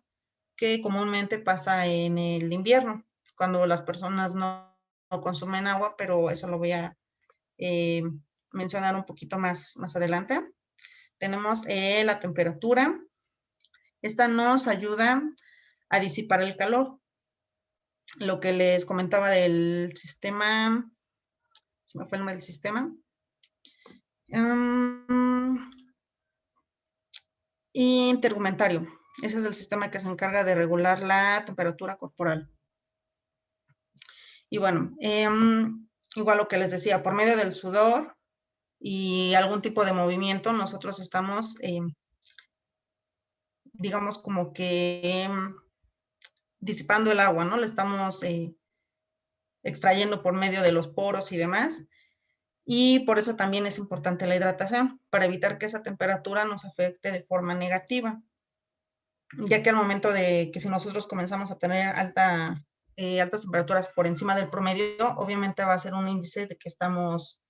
que comúnmente pasa en el invierno, cuando las personas no consumen agua, pero eso lo voy a mencionar un poquito más adelante. Tenemos la temperatura. Esta nos ayuda a disipar el calor. Lo que les comentaba del sistema, se me fue el nombre del sistema. Intergumentario. Ese es el sistema que se encarga de regular la temperatura corporal. Y bueno, igual lo que les decía, por medio del sudor y algún tipo de movimiento, nosotros estamos, digamos, como que disipando el agua, ¿no? Le estamos extrayendo por medio de los poros y demás. Y por eso también es importante la hidratación, para evitar que esa temperatura nos afecte de forma negativa. Ya que al momento de que si nosotros comenzamos a tener altas temperaturas por encima del promedio, obviamente va a ser un índice de que estamos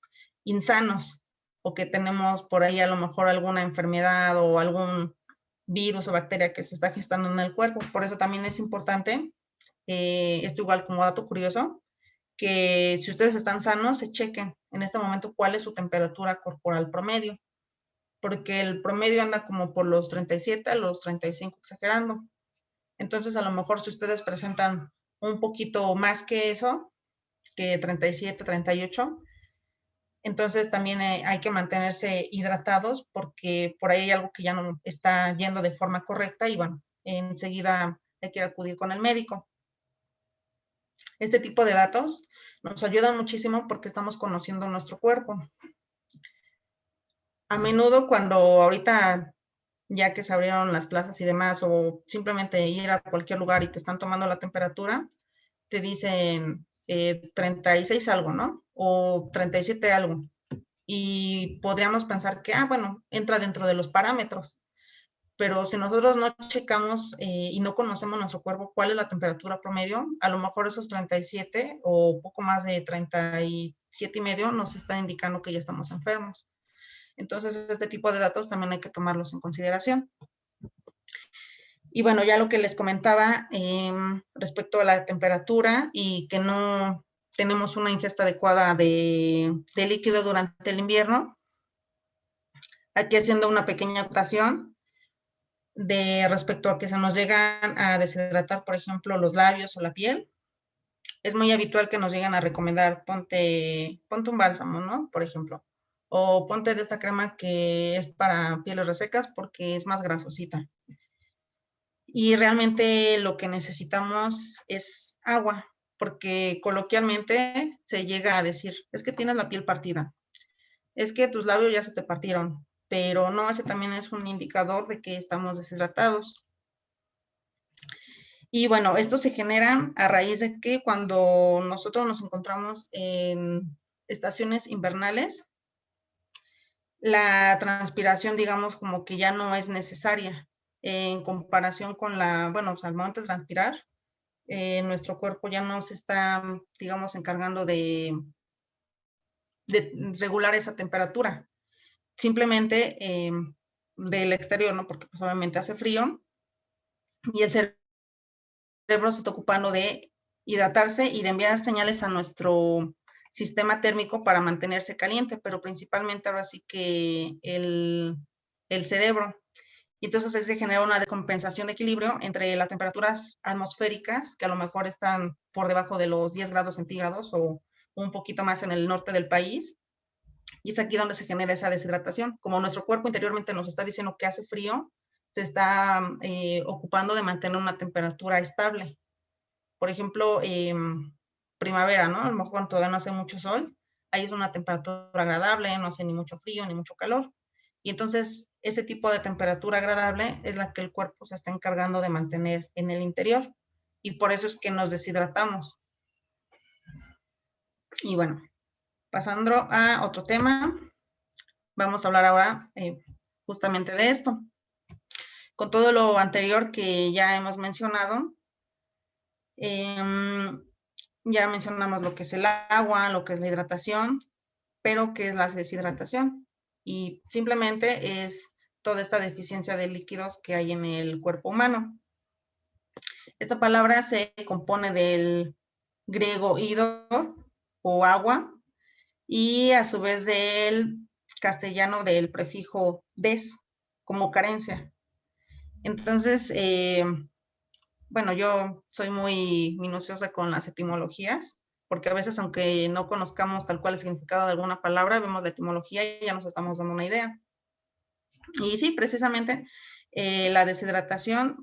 insanos o que tenemos por ahí a lo mejor alguna enfermedad o algún virus o bacteria que se está gestando en el cuerpo. Por eso también es importante, esto igual como dato curioso, que si ustedes están sanos, se chequen en este momento cuál es su temperatura corporal promedio, porque el promedio anda como por los 37 a los 35 exagerando. Entonces, a lo mejor si ustedes presentan un poquito más que eso, que 37, 38, entonces también hay que mantenerse hidratados porque por ahí hay algo que ya no está yendo de forma correcta y bueno, enseguida hay que acudir con el médico. Este tipo de datos nos ayudan muchísimo porque estamos conociendo nuestro cuerpo. A menudo cuando ahorita, ya que se abrieron las plazas y demás, o simplemente ir a cualquier lugar y te están tomando la temperatura, te dicen 36 algo, ¿no? O 37 algo. Y podríamos pensar que, bueno, entra dentro de los parámetros. Pero si nosotros no checamos y no conocemos nuestro cuerpo cuál es la temperatura promedio, a lo mejor esos 37 o poco más de 37 y medio nos están indicando que ya estamos enfermos. Entonces, este tipo de datos también hay que tomarlos en consideración. Y bueno, ya lo que les comentaba respecto a la temperatura y que no tenemos una ingesta adecuada de líquido durante el invierno, aquí haciendo una pequeña acotación de respecto a que se nos llegan a deshidratar, por ejemplo, los labios o la piel. Es muy habitual que nos lleguen a recomendar, ponte un bálsamo, ¿no? Por ejemplo. O ponte de esta crema que es para pieles resecas porque es más grasosita. Y realmente lo que necesitamos es agua, porque coloquialmente se llega a decir, es que tienes la piel partida, es que tus labios ya se te partieron, pero no, ese también es un indicador de que estamos deshidratados. Y bueno, esto se genera a raíz de que cuando nosotros nos encontramos en estaciones invernales, la transpiración, digamos, como que ya no es necesaria en comparación con bueno, al momento de transpirar, nuestro cuerpo ya no se está, digamos, encargando de regular esa temperatura. Simplemente del exterior, ¿no? Porque pues obviamente hace frío y el cerebro se está ocupando de hidratarse y de enviar señales a nuestro sistema térmico para mantenerse caliente, pero principalmente ahora sí que el cerebro. Y entonces se genera una descompensación de equilibrio entre las temperaturas atmosféricas, que a lo mejor están por debajo de los 10 grados centígrados o un poquito más en el norte del país, y es aquí donde se genera esa deshidratación. Como nuestro cuerpo interiormente nos está diciendo que hace frío, se está ocupando de mantener una temperatura estable. Por ejemplo, primavera, ¿no? A lo mejor todavía no hace mucho sol, ahí es una temperatura agradable, no hace ni mucho frío ni mucho calor. Y entonces ese tipo de temperatura agradable es la que el cuerpo se está encargando de mantener en el interior. Y por eso es que nos deshidratamos. Y bueno, pasando a otro tema, vamos a hablar ahora justamente de esto. Con todo lo anterior que ya hemos mencionado, ya mencionamos lo que es el agua, lo que es la hidratación, pero ¿qué es la deshidratación? Y simplemente es toda esta deficiencia de líquidos que hay en el cuerpo humano. Esta palabra se compone del griego hidor o agua y a su vez del castellano del prefijo des como carencia. Entonces, bueno, yo soy muy minuciosa con las etimologías, porque a veces, aunque no conozcamos tal cual el significado de alguna palabra, vemos la etimología y ya nos estamos dando una idea. Y sí, precisamente la deshidratación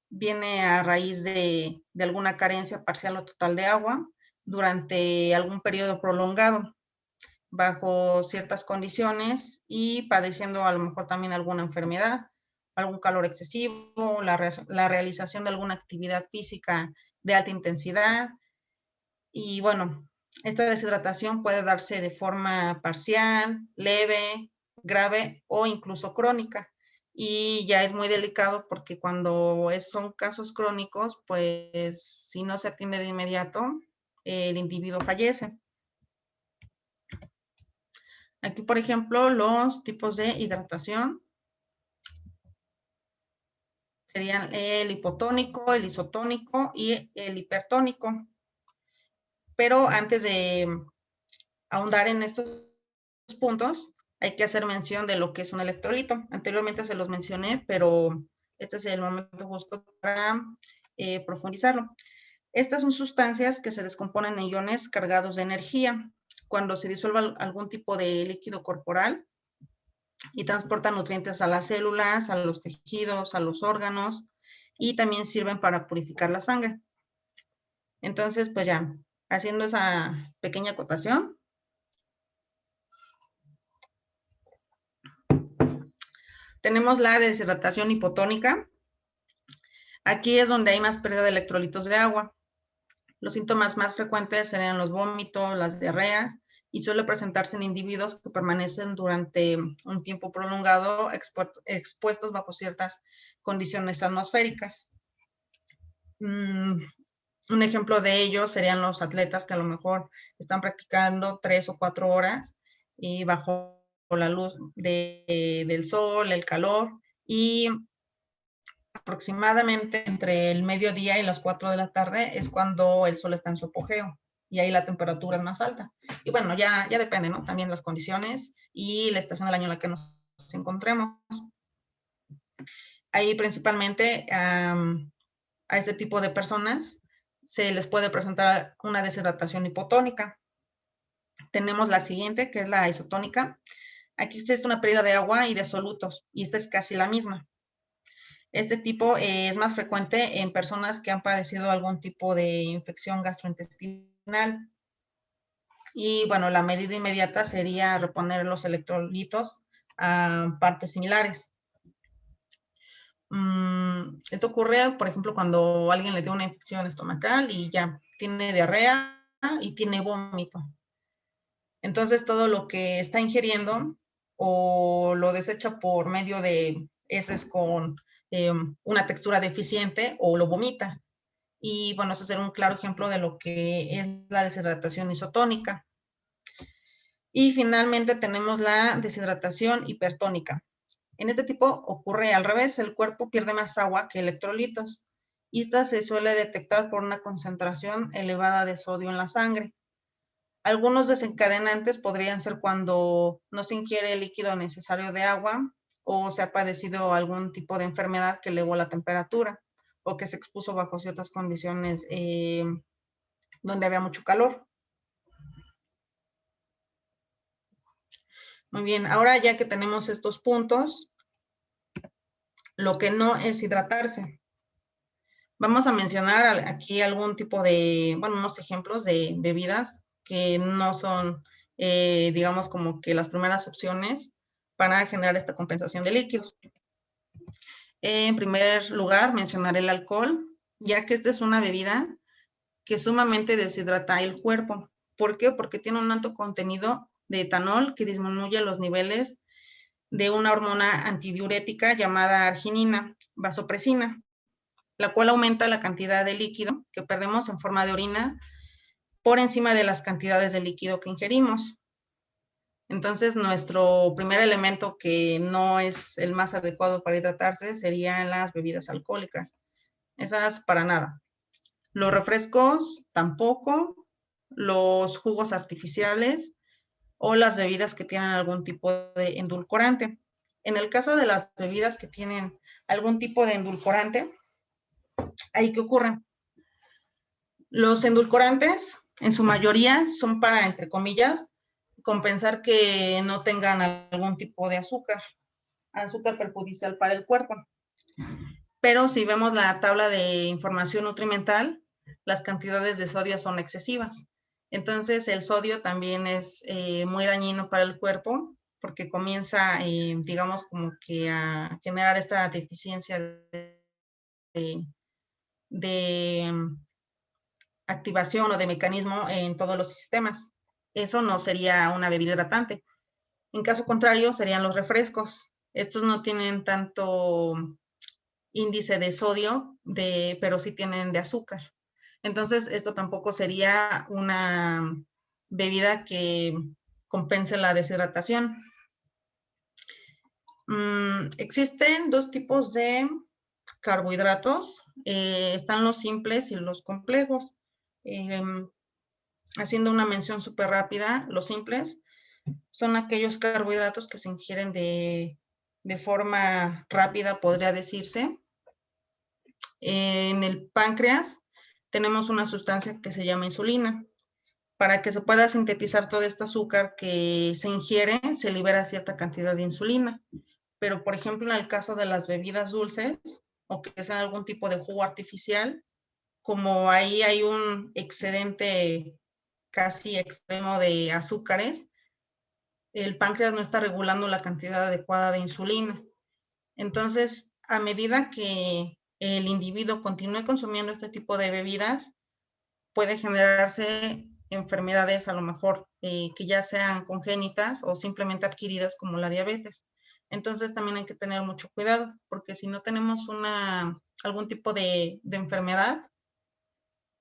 viene a raíz de alguna carencia parcial o total de agua durante algún periodo prolongado, bajo ciertas condiciones y padeciendo a lo mejor también alguna enfermedad, algún calor excesivo, la realización de alguna actividad física de alta intensidad. Y bueno, esta deshidratación puede darse de forma parcial, leve, grave o incluso crónica. Y ya es muy delicado porque cuando son casos crónicos, pues si no se atiende de inmediato, el individuo fallece. Aquí, por ejemplo, los tipos de hidratación serían el hipotónico, el isotónico y el hipertónico. Pero antes de ahondar en estos puntos, hay que hacer mención de lo que es un electrolito. Anteriormente se los mencioné, pero este es el momento justo para profundizarlo. Estas son sustancias que se descomponen en iones cargados de energía cuando se disuelva algún tipo de líquido corporal y transporta nutrientes a las células, a los tejidos, a los órganos y también sirven para purificar la sangre. Entonces, pues ya, haciendo esa pequeña acotación, tenemos la deshidratación hipotónica. Aquí es donde hay más pérdida de electrolitos de agua. Los síntomas más frecuentes serían los vómitos, las diarreas, y suele presentarse en individuos que permanecen durante un tiempo prolongado expuestos bajo ciertas condiciones atmosféricas. Un ejemplo de ello serían los atletas que a lo mejor están practicando 3 o 4 horas y bajo la luz del sol, el calor, y aproximadamente entre el mediodía y las 4 de la tarde es cuando el sol está en su apogeo y ahí la temperatura es más alta. Y bueno, ya depende, ¿no? También las condiciones y la estación del año en la que nos encontremos. Ahí principalmente a este tipo de personas se les puede presentar una deshidratación hipotónica. Tenemos la siguiente, que es la isotónica. Aquí es una pérdida de agua y de solutos, y esta es casi la misma. Este tipo es más frecuente en personas que han padecido algún tipo de infección gastrointestinal. Y bueno, la medida inmediata sería reponer los electrolitos a partes similares. Esto ocurre, por ejemplo, cuando alguien le dio una infección estomacal y ya tiene diarrea y tiene vómito. Entonces, todo lo que está ingiriendo o lo desecha por medio de heces con una textura deficiente o lo vomita. Y bueno, ese será un claro ejemplo de lo que es la deshidratación isotónica. Y finalmente tenemos la deshidratación hipertónica. En este tipo ocurre al revés, el cuerpo pierde más agua que electrolitos y esta se suele detectar por una concentración elevada de sodio en la sangre. Algunos desencadenantes podrían ser cuando no se ingiere el líquido necesario de agua o se ha padecido algún tipo de enfermedad que elevó la temperatura o que se expuso bajo ciertas condiciones donde había mucho calor. Muy bien, ahora ya que tenemos estos puntos, lo que no es hidratarse. Vamos a mencionar aquí algún tipo de, bueno, unos ejemplos de bebidas que no son, digamos, como que las primeras opciones para generar esta compensación de líquidos. En primer lugar, mencionaré el alcohol, ya que esta es una bebida que sumamente deshidrata el cuerpo. ¿Por qué? Porque tiene un alto contenido de etanol que disminuye los niveles de una hormona antidiurética llamada arginina, vasopresina, la cual aumenta la cantidad de líquido que perdemos en forma de orina por encima de las cantidades de líquido que ingerimos. Entonces, nuestro primer elemento que no es el más adecuado para hidratarse serían las bebidas alcohólicas. Esas para nada. Los refrescos tampoco, los jugos artificiales o las bebidas que tienen algún tipo de endulcorante. En el caso de las bebidas que tienen algún tipo de endulcorante, ¿ahí qué ocurre? Los endulcorantes, en su mayoría, son para, entre comillas, compensar que no tengan algún tipo de azúcar perjudicial para el cuerpo. Pero si vemos la tabla de información nutrimental, las cantidades de sodio son excesivas. Entonces, el sodio también es muy dañino para el cuerpo porque comienza, digamos, como que a generar esta deficiencia de activación o de mecanismo en todos los sistemas. Eso no sería una bebida hidratante. En caso contrario, serían los refrescos. Estos no tienen tanto índice de sodio, pero sí tienen de azúcar. Entonces, esto tampoco sería una bebida que compense la deshidratación. Existen dos tipos de carbohidratos. Están los simples y los complejos. Haciendo una mención súper rápida, los simples son aquellos carbohidratos que se ingieren de forma rápida, podría decirse. En el páncreas tenemos una sustancia que se llama insulina. Para que se pueda sintetizar todo este azúcar que se ingiere, se libera cierta cantidad de insulina. Pero, por ejemplo, en el caso de las bebidas dulces o que sean algún tipo de jugo artificial, como ahí hay un excedente casi extremo de azúcares, el páncreas no está regulando la cantidad adecuada de insulina. Entonces, a medida que el individuo continúe consumiendo este tipo de bebidas, puede generarse enfermedades a lo mejor que ya sean congénitas o simplemente adquiridas como la diabetes. Entonces también hay que tener mucho cuidado porque si no tenemos algún tipo de enfermedad,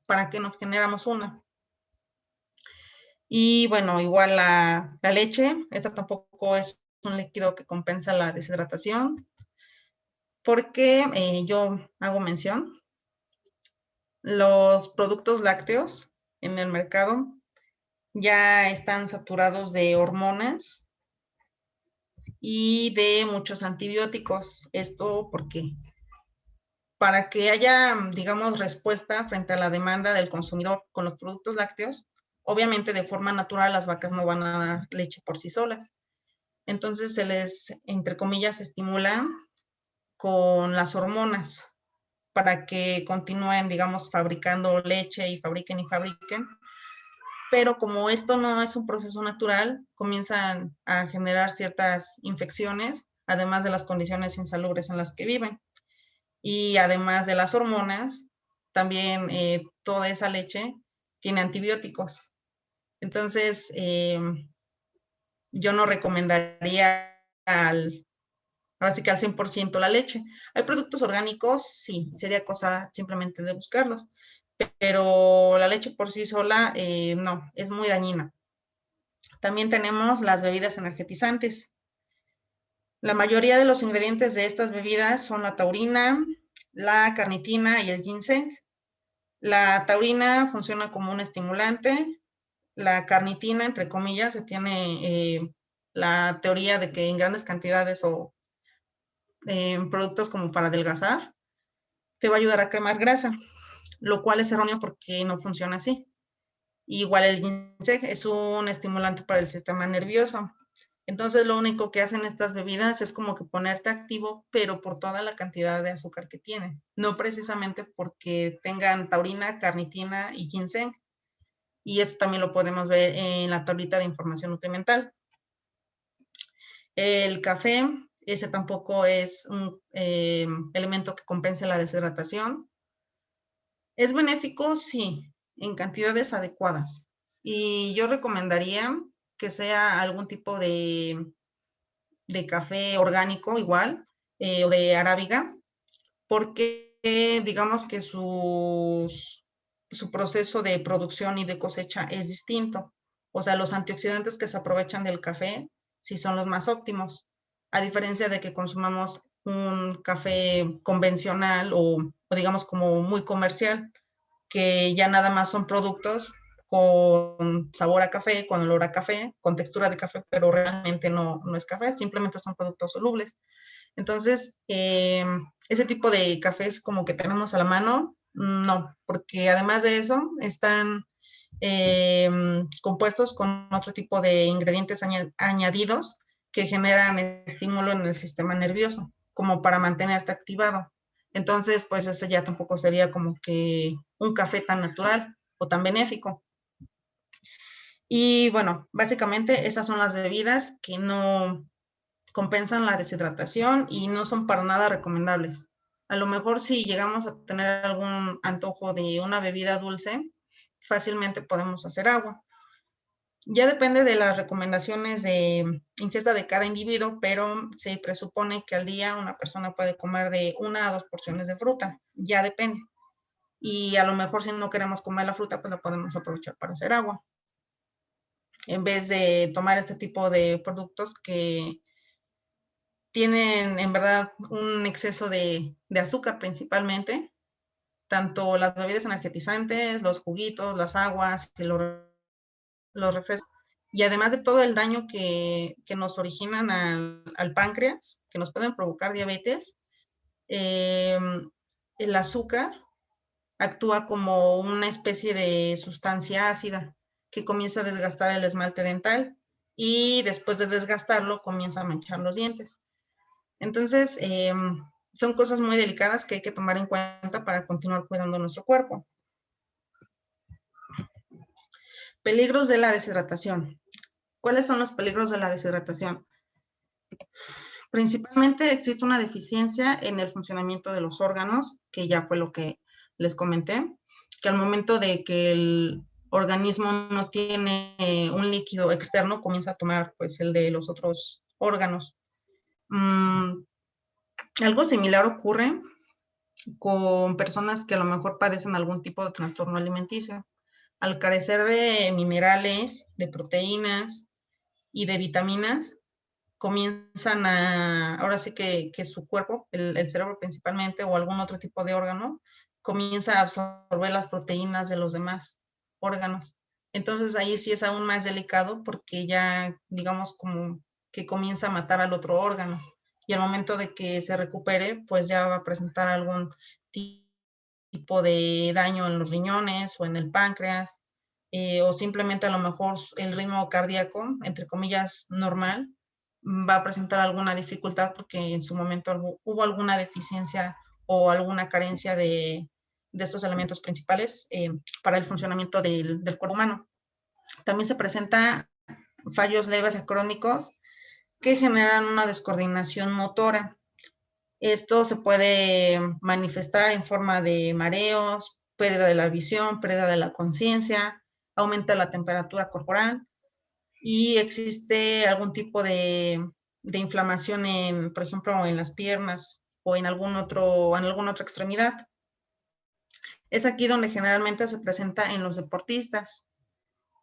¿para qué nos generamos una? Y bueno, igual la leche, esta tampoco es un líquido que compensa la deshidratación, porque yo hago mención, los productos lácteos en el mercado ya están saturados de hormonas y de muchos antibióticos. Esto porque para que haya, digamos, respuesta frente a la demanda del consumidor con los productos lácteos, obviamente de forma natural las vacas no van a dar leche por sí solas. Entonces se les, entre comillas, estimula con las hormonas para que continúen, digamos, fabricando leche y fabriquen, pero como esto no es un proceso natural, comienzan a generar ciertas infecciones, además de las condiciones insalubres en las que viven. Y además de las hormonas, también toda esa leche tiene antibióticos. Entonces, yo no recomendaría ahora sí que al 100% la leche. Hay productos orgánicos, sí, sería cosa simplemente de buscarlos, pero la leche por sí sola, no, es muy dañina. También tenemos las bebidas energetizantes. La mayoría de los ingredientes de estas bebidas son la taurina, la carnitina y el ginseng. La taurina funciona como un estimulante. La carnitina, entre comillas, se tiene la teoría de que en grandes cantidades o en productos como para adelgazar, te va a ayudar a quemar grasa, lo cual es erróneo porque no funciona así. Igual el ginseng es un estimulante para el sistema nervioso. Entonces lo único que hacen estas bebidas es como que ponerte activo, pero por toda la cantidad de azúcar que tienen. No precisamente porque tengan taurina, carnitina y ginseng. Y eso también lo podemos ver en la tablita de información nutrimental. El café, ese tampoco es un elemento que compense la deshidratación. ¿Es benéfico? Sí, en cantidades adecuadas. Y yo recomendaría que sea algún tipo de café orgánico igual, o de arábiga, porque digamos que su proceso de producción y de cosecha es distinto. O sea, los antioxidantes que se aprovechan del café sí son los más óptimos, a diferencia de que consumamos un café convencional o digamos como muy comercial, que ya nada más son productos con sabor a café, con olor a café, con textura de café, pero realmente no es café, simplemente son productos solubles. Entonces, ese tipo de cafés como que tenemos a la mano, no, porque además de eso están compuestos con otro tipo de ingredientes añadidos que generan estímulo en el sistema nervioso, como para mantenerte activado. Entonces, pues eso ya tampoco sería como que un café tan natural o tan benéfico. Y bueno, básicamente esas son las bebidas que no compensan la deshidratación y no son para nada recomendables. A lo mejor si llegamos a tener algún antojo de una bebida dulce, fácilmente podemos hacer agua. Ya depende de las recomendaciones de ingesta de cada individuo, pero se presupone que al día una persona puede comer de 1 a 2 porciones de fruta, ya depende. Y a lo mejor si no queremos comer la fruta, pues la podemos aprovechar para hacer agua. En vez de tomar este tipo de productos que tienen en verdad un exceso de azúcar principalmente, tanto las bebidas energetizantes, los juguitos, las aguas, los refrescos, y además de todo el daño que nos originan al páncreas, que nos pueden provocar diabetes, el azúcar actúa como una especie de sustancia ácida que comienza a desgastar el esmalte dental y después de desgastarlo comienza a manchar los dientes. Entonces, son cosas muy delicadas que hay que tomar en cuenta para continuar cuidando nuestro cuerpo. Peligros de la deshidratación. ¿Cuáles son los peligros de la deshidratación? Principalmente existe una deficiencia en el funcionamiento de los órganos, que ya fue lo que les comenté, que al momento de que el organismo no tiene un líquido externo, comienza a tomar pues el de los otros órganos. Algo similar ocurre con personas que a lo mejor padecen algún tipo de trastorno alimenticio. Al carecer de minerales, de proteínas y de vitaminas, comienzan ahora sí que su cuerpo, el cerebro principalmente, o algún otro tipo de órgano, comienza a absorber las proteínas de los demás órganos. Entonces ahí sí es aún más delicado porque ya, digamos, como que comienza a matar al otro órgano. Y al momento de que se recupere, pues ya va a presentar algún tipo de daño en los riñones o en el páncreas, o simplemente a lo mejor el ritmo cardíaco, entre comillas, normal, va a presentar alguna dificultad porque en su momento hubo alguna deficiencia o alguna carencia de estos elementos principales para el funcionamiento del cuerpo humano. También se presenta fallos leves a crónicos que generan una descoordinación motora. Esto se puede manifestar en forma de mareos, pérdida de la visión, pérdida de la conciencia, aumenta la temperatura corporal y existe algún tipo de inflamación, por ejemplo, en las piernas o en alguna otra extremidad. Es aquí donde generalmente se presenta en los deportistas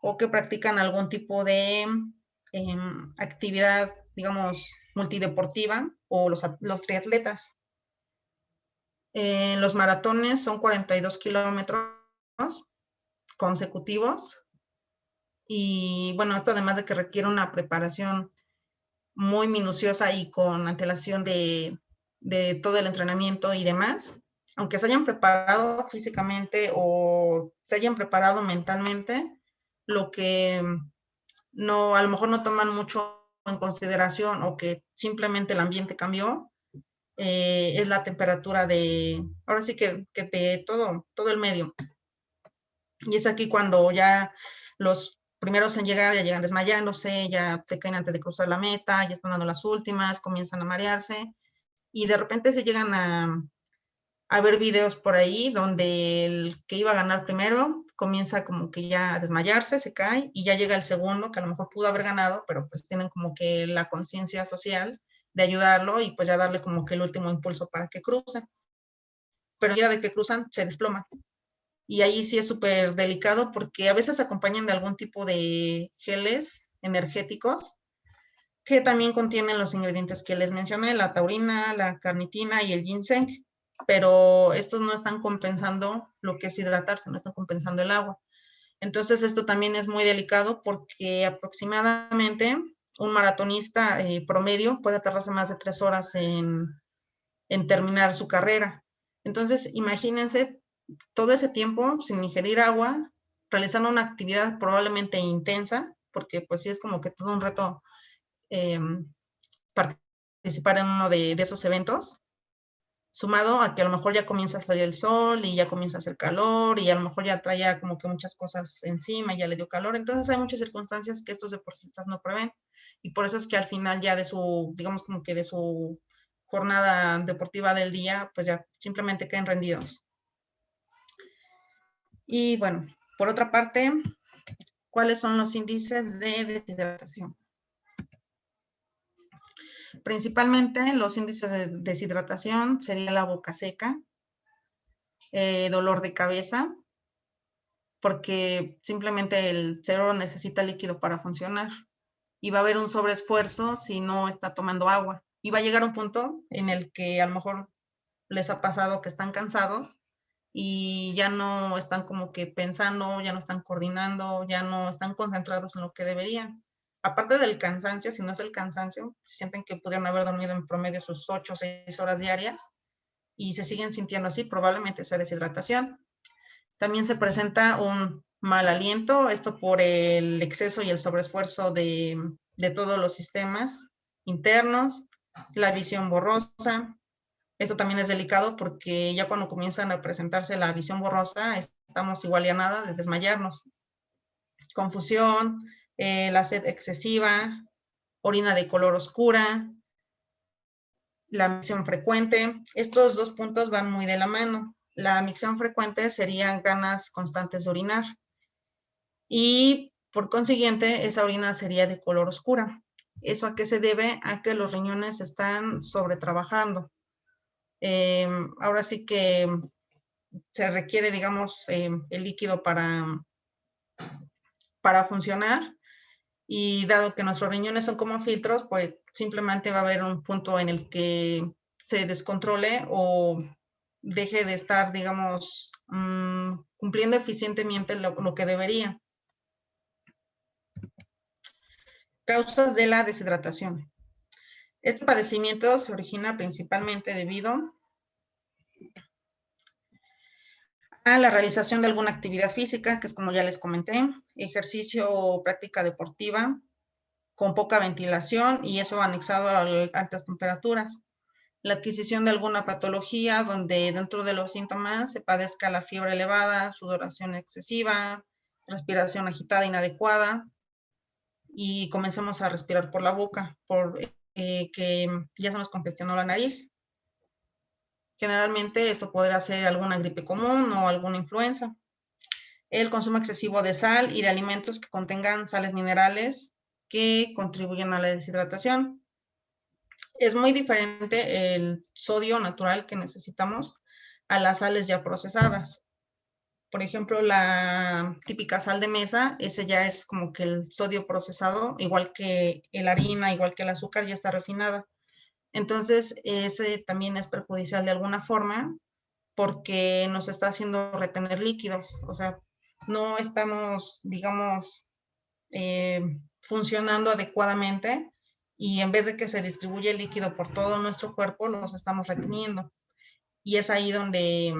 o que practican algún tipo de actividad, digamos, multideportiva o los triatletas. Los maratones son 42 kilómetros consecutivos y bueno, esto además de que requiere una preparación muy minuciosa y con antelación de todo el entrenamiento y demás, aunque se hayan preparado físicamente o se hayan preparado mentalmente, lo que no, a lo mejor no toman mucho en consideración o que simplemente el ambiente cambió, es la temperatura ahora sí que de todo el medio. Y es aquí cuando ya los primeros en llegar ya llegan desmayándose, ya se caen antes de cruzar la meta, ya están dando las últimas, comienzan a marearse y de repente se llegan a ver videos por ahí donde el que iba a ganar primero comienza como que ya a desmayarse, se cae y ya llega el segundo que a lo mejor pudo haber ganado, pero pues tienen como que la conciencia social de ayudarlo y pues ya darle como que el último impulso para que cruce. Pero ya de que cruzan se desploma. Y ahí sí es súper delicado porque a veces acompañan de algún tipo de geles energéticos que también contienen los ingredientes que les mencioné, la taurina, la carnitina y el ginseng, pero estos no están compensando lo que es hidratarse, no están compensando el agua. Entonces esto también es muy delicado porque aproximadamente un maratonista promedio puede tardarse más de 3 horas en terminar su carrera. Entonces imagínense todo ese tiempo sin ingerir agua, realizando una actividad probablemente intensa, porque pues sí es como que todo un reto participar en uno de esos eventos, sumado a que a lo mejor ya comienza a salir el sol y ya comienza a hacer calor y a lo mejor ya traía como que muchas cosas encima y ya le dio calor. Entonces hay muchas circunstancias que estos deportistas no prevén y por eso es que al final ya de su, digamos como que de su jornada deportiva del día, pues ya simplemente caen rendidos. Y bueno, por otra parte, ¿cuáles son los índices de deshidratación? Principalmente los índices de deshidratación sería la boca seca, dolor de cabeza, porque simplemente el cerebro necesita líquido para funcionar y va a haber un sobreesfuerzo si no está tomando agua. Y va a llegar un punto en el que a lo mejor les ha pasado que están cansados y ya no están como que pensando, ya no están coordinando, ya no están concentrados en lo que deberían. Aparte del cansancio, si no es el cansancio, se sienten que pudieron haber dormido en promedio sus 8 o 6 horas diarias y se siguen sintiendo así, probablemente sea deshidratación. También se presenta un mal aliento, esto por el exceso y el sobreesfuerzo de todos los sistemas internos, la visión borrosa. Esto también es delicado porque ya cuando comienzan a presentarse la visión borrosa, estamos igual y a nada de desmayarnos. Confusión, la sed excesiva, orina de color oscura, la micción frecuente. Estos dos puntos van muy de la mano. La micción frecuente serían ganas constantes de orinar y por consiguiente esa orina sería de color oscura. ¿Eso a qué se debe? A que los riñones están sobretrabajando. Ahora sí que se requiere, digamos, el líquido para funcionar y dado que nuestros riñones son como filtros, pues simplemente va a haber un punto en el que se descontrole o deje de estar, digamos, cumpliendo eficientemente lo que debería. Causas de la deshidratación. Este padecimiento se origina principalmente debido a la realización de alguna actividad física, que es como ya les comenté, ejercicio o práctica deportiva con poca ventilación y eso anexado a altas temperaturas. La adquisición de alguna patología donde dentro de los síntomas se padezca la fiebre elevada, sudoración excesiva, respiración agitada inadecuada y comencemos a respirar por la boca, que ya se nos congestionó la nariz. Generalmente esto podrá ser alguna gripe común o alguna influenza. El consumo excesivo de sal y de alimentos que contengan sales minerales que contribuyen a la deshidratación. Es muy diferente el sodio natural que necesitamos a las sales ya procesadas. Por ejemplo, la típica sal de mesa, ese ya es como que el sodio procesado, igual que la harina, igual que el azúcar, ya está refinada. Entonces, ese también es perjudicial de alguna forma porque nos está haciendo retener líquidos. O sea, no estamos, digamos, funcionando adecuadamente y en vez de que se distribuye el líquido por todo nuestro cuerpo, los estamos reteniendo. Y es ahí donde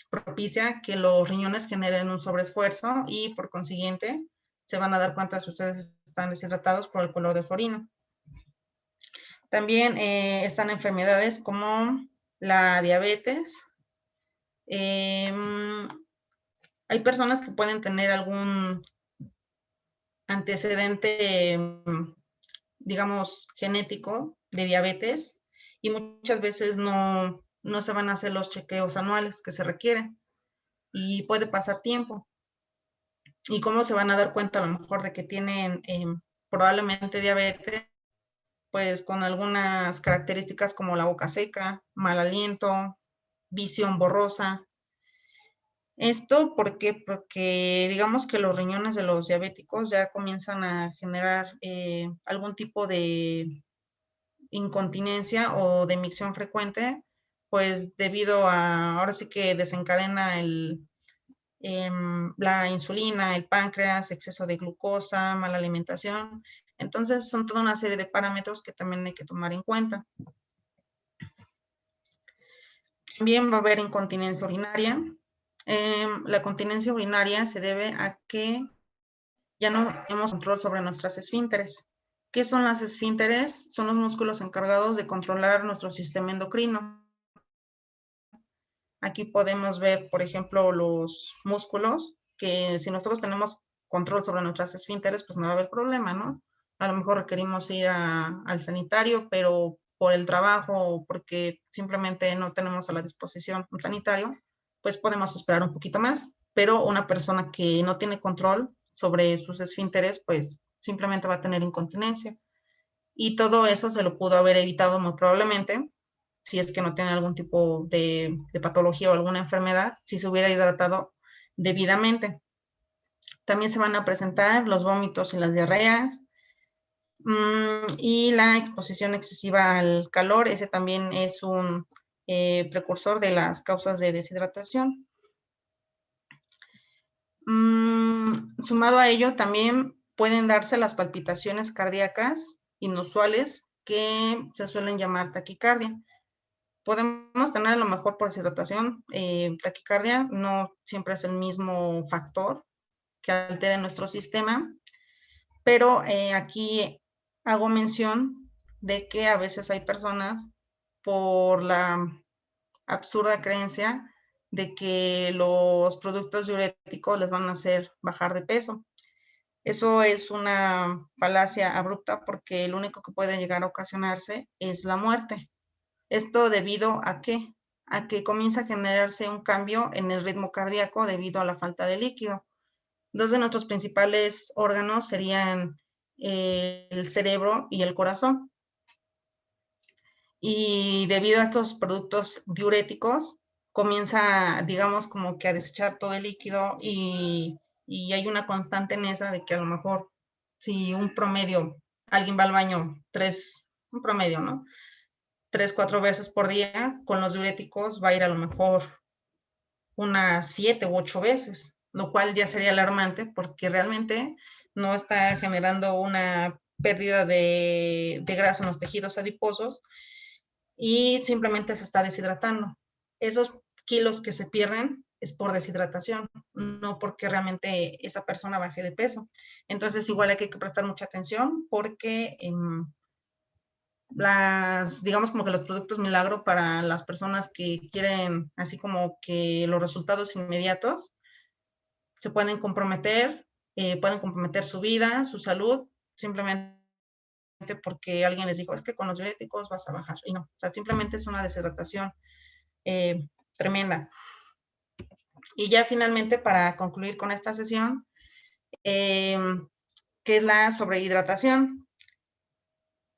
propicia que los riñones generen un sobreesfuerzo y por consiguiente se van a dar cuenta si ustedes están deshidratados por el color de su orina. También están enfermedades como la diabetes. Hay personas que pueden tener algún antecedente, digamos, genético de diabetes y muchas veces no se van a hacer los chequeos anuales que se requieren y puede pasar tiempo. ¿Y cómo se van a dar cuenta a lo mejor de que tienen probablemente diabetes? Pues con algunas características como la boca seca, mal aliento, visión borrosa. Esto porque digamos que los riñones de los diabéticos ya comienzan a generar algún tipo de incontinencia o de micción frecuente, pues debido a, ahora sí que desencadena la insulina, el páncreas, exceso de glucosa, mala alimentación. Entonces son toda una serie de parámetros que también hay que tomar en cuenta. También va a haber incontinencia urinaria. La continencia urinaria se debe a que ya no tenemos control sobre nuestras esfínteres. ¿Qué son las esfínteres? Son los músculos encargados de controlar nuestro sistema endocrino. Aquí podemos ver, por ejemplo, los músculos, que si nosotros tenemos control sobre nuestras esfínteres, pues no va a haber problema, ¿no? A lo mejor requerimos ir al sanitario, pero por el trabajo o porque simplemente no tenemos a la disposición un sanitario, pues podemos esperar un poquito más. Pero una persona que no tiene control sobre sus esfínteres, pues simplemente va a tener incontinencia. Y todo eso se lo pudo haber evitado muy probablemente si es que no tiene algún tipo de patología o alguna enfermedad, si se hubiera hidratado debidamente. También se van a presentar los vómitos y las diarreas y la exposición excesiva al calor. Ese también es un precursor de las causas de deshidratación. Sumado a ello, también pueden darse las palpitaciones cardíacas inusuales que se suelen llamar taquicardia. Podemos tener a lo mejor por deshidratación, taquicardia, no siempre es el mismo factor que altere nuestro sistema, pero aquí hago mención de que a veces hay personas por la absurda creencia de que los productos diuréticos les van a hacer bajar de peso. Eso es una falacia abrupta porque lo único que puede llegar a ocasionarse es la muerte. Esto debido a qué? A que comienza a generarse un cambio en el ritmo cardíaco debido a la falta de líquido. Dos de nuestros principales órganos serían el cerebro y el corazón. Y debido a estos productos diuréticos, comienza, digamos, como que a desechar todo el líquido y hay una constante en esa de que a lo mejor si un promedio, alguien va al baño un promedio, ¿no? 3, 4 veces por día, con los diuréticos va a ir a lo mejor unas 7 u 8 veces, lo cual ya sería alarmante porque realmente no está generando una pérdida de grasa en los tejidos adiposos y simplemente se está deshidratando. Esos kilos que se pierden es por deshidratación, no porque realmente esa persona baje de peso. Entonces, igual hay que prestar mucha atención porque digamos como que los productos milagro para las personas que quieren así como que los resultados inmediatos, se pueden comprometer su vida, su salud, simplemente porque alguien les dijo, es que con los diuréticos vas a bajar. Y no, o sea, simplemente es una deshidratación tremenda. Y ya finalmente, para concluir con esta sesión, ¿qué es la sobrehidratación?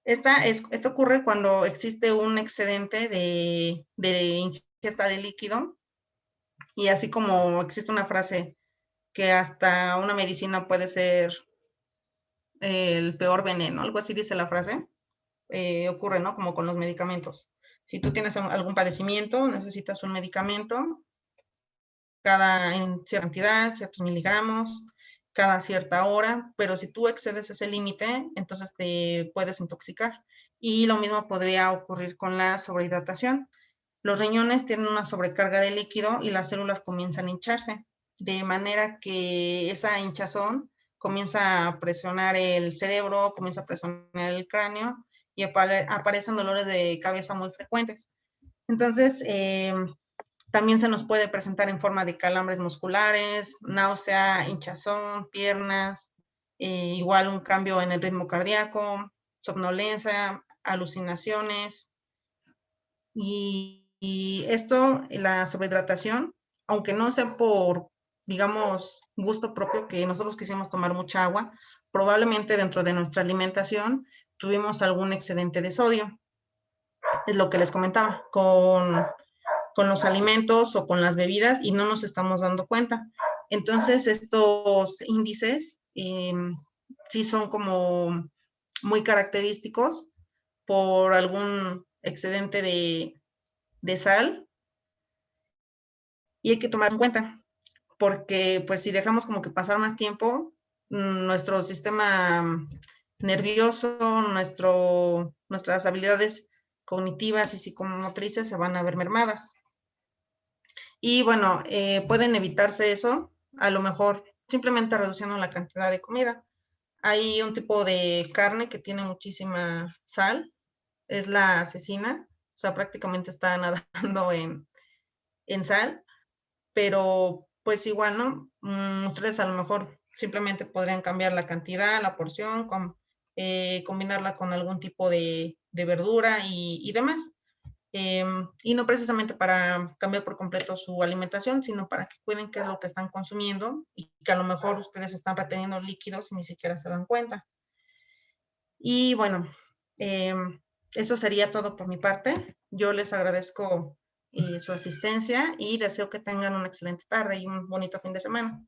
Esto ocurre cuando existe un excedente de ingesta de líquido, y así como existe una frase que hasta una medicina puede ser el peor veneno, algo así dice la frase, ocurre, ¿no? Como con los medicamentos. Si tú tienes algún padecimiento, necesitas un medicamento, en cierta cantidad, ciertos miligramos, cada cierta hora, pero si tú excedes ese límite, entonces te puedes intoxicar. Y lo mismo podría ocurrir con la sobrehidratación. Los riñones tienen una sobrecarga de líquido y las células comienzan a hincharse, de manera que esa hinchazón comienza a presionar el cerebro, comienza a presionar el cráneo y aparecen dolores de cabeza muy frecuentes. Entonces, también se nos puede presentar en forma de calambres musculares, náusea, hinchazón, piernas, igual un cambio en el ritmo cardíaco, somnolencia, alucinaciones. Y esto, la sobrehidratación, aunque no sea por, digamos, gusto propio que nosotros quisimos tomar mucha agua, probablemente dentro de nuestra alimentación tuvimos algún excedente de sodio. Es lo que les comentaba, con los alimentos o con las bebidas y no nos estamos dando cuenta. Entonces, estos índices sí son como muy característicos por algún excedente de sal, y hay que tomar en cuenta, porque pues si dejamos como que pasar más tiempo, nuestro sistema nervioso, nuestras habilidades cognitivas y psicomotrices se van a ver mermadas. Y bueno, pueden evitarse eso, a lo mejor simplemente reduciendo la cantidad de comida. Hay un tipo de carne que tiene muchísima sal, es la cecina, o sea, prácticamente está nadando en sal, pero pues igual, ¿no? Ustedes a lo mejor simplemente podrían cambiar la cantidad, la porción, combinarla con algún tipo de verdura y demás. Y no precisamente para cambiar por completo su alimentación, sino para que cuiden qué es lo que están consumiendo y que a lo mejor ustedes están reteniendo líquidos y ni siquiera se dan cuenta. Y bueno, eso sería todo por mi parte. Yo les agradezco su asistencia y deseo que tengan una excelente tarde y un bonito fin de semana.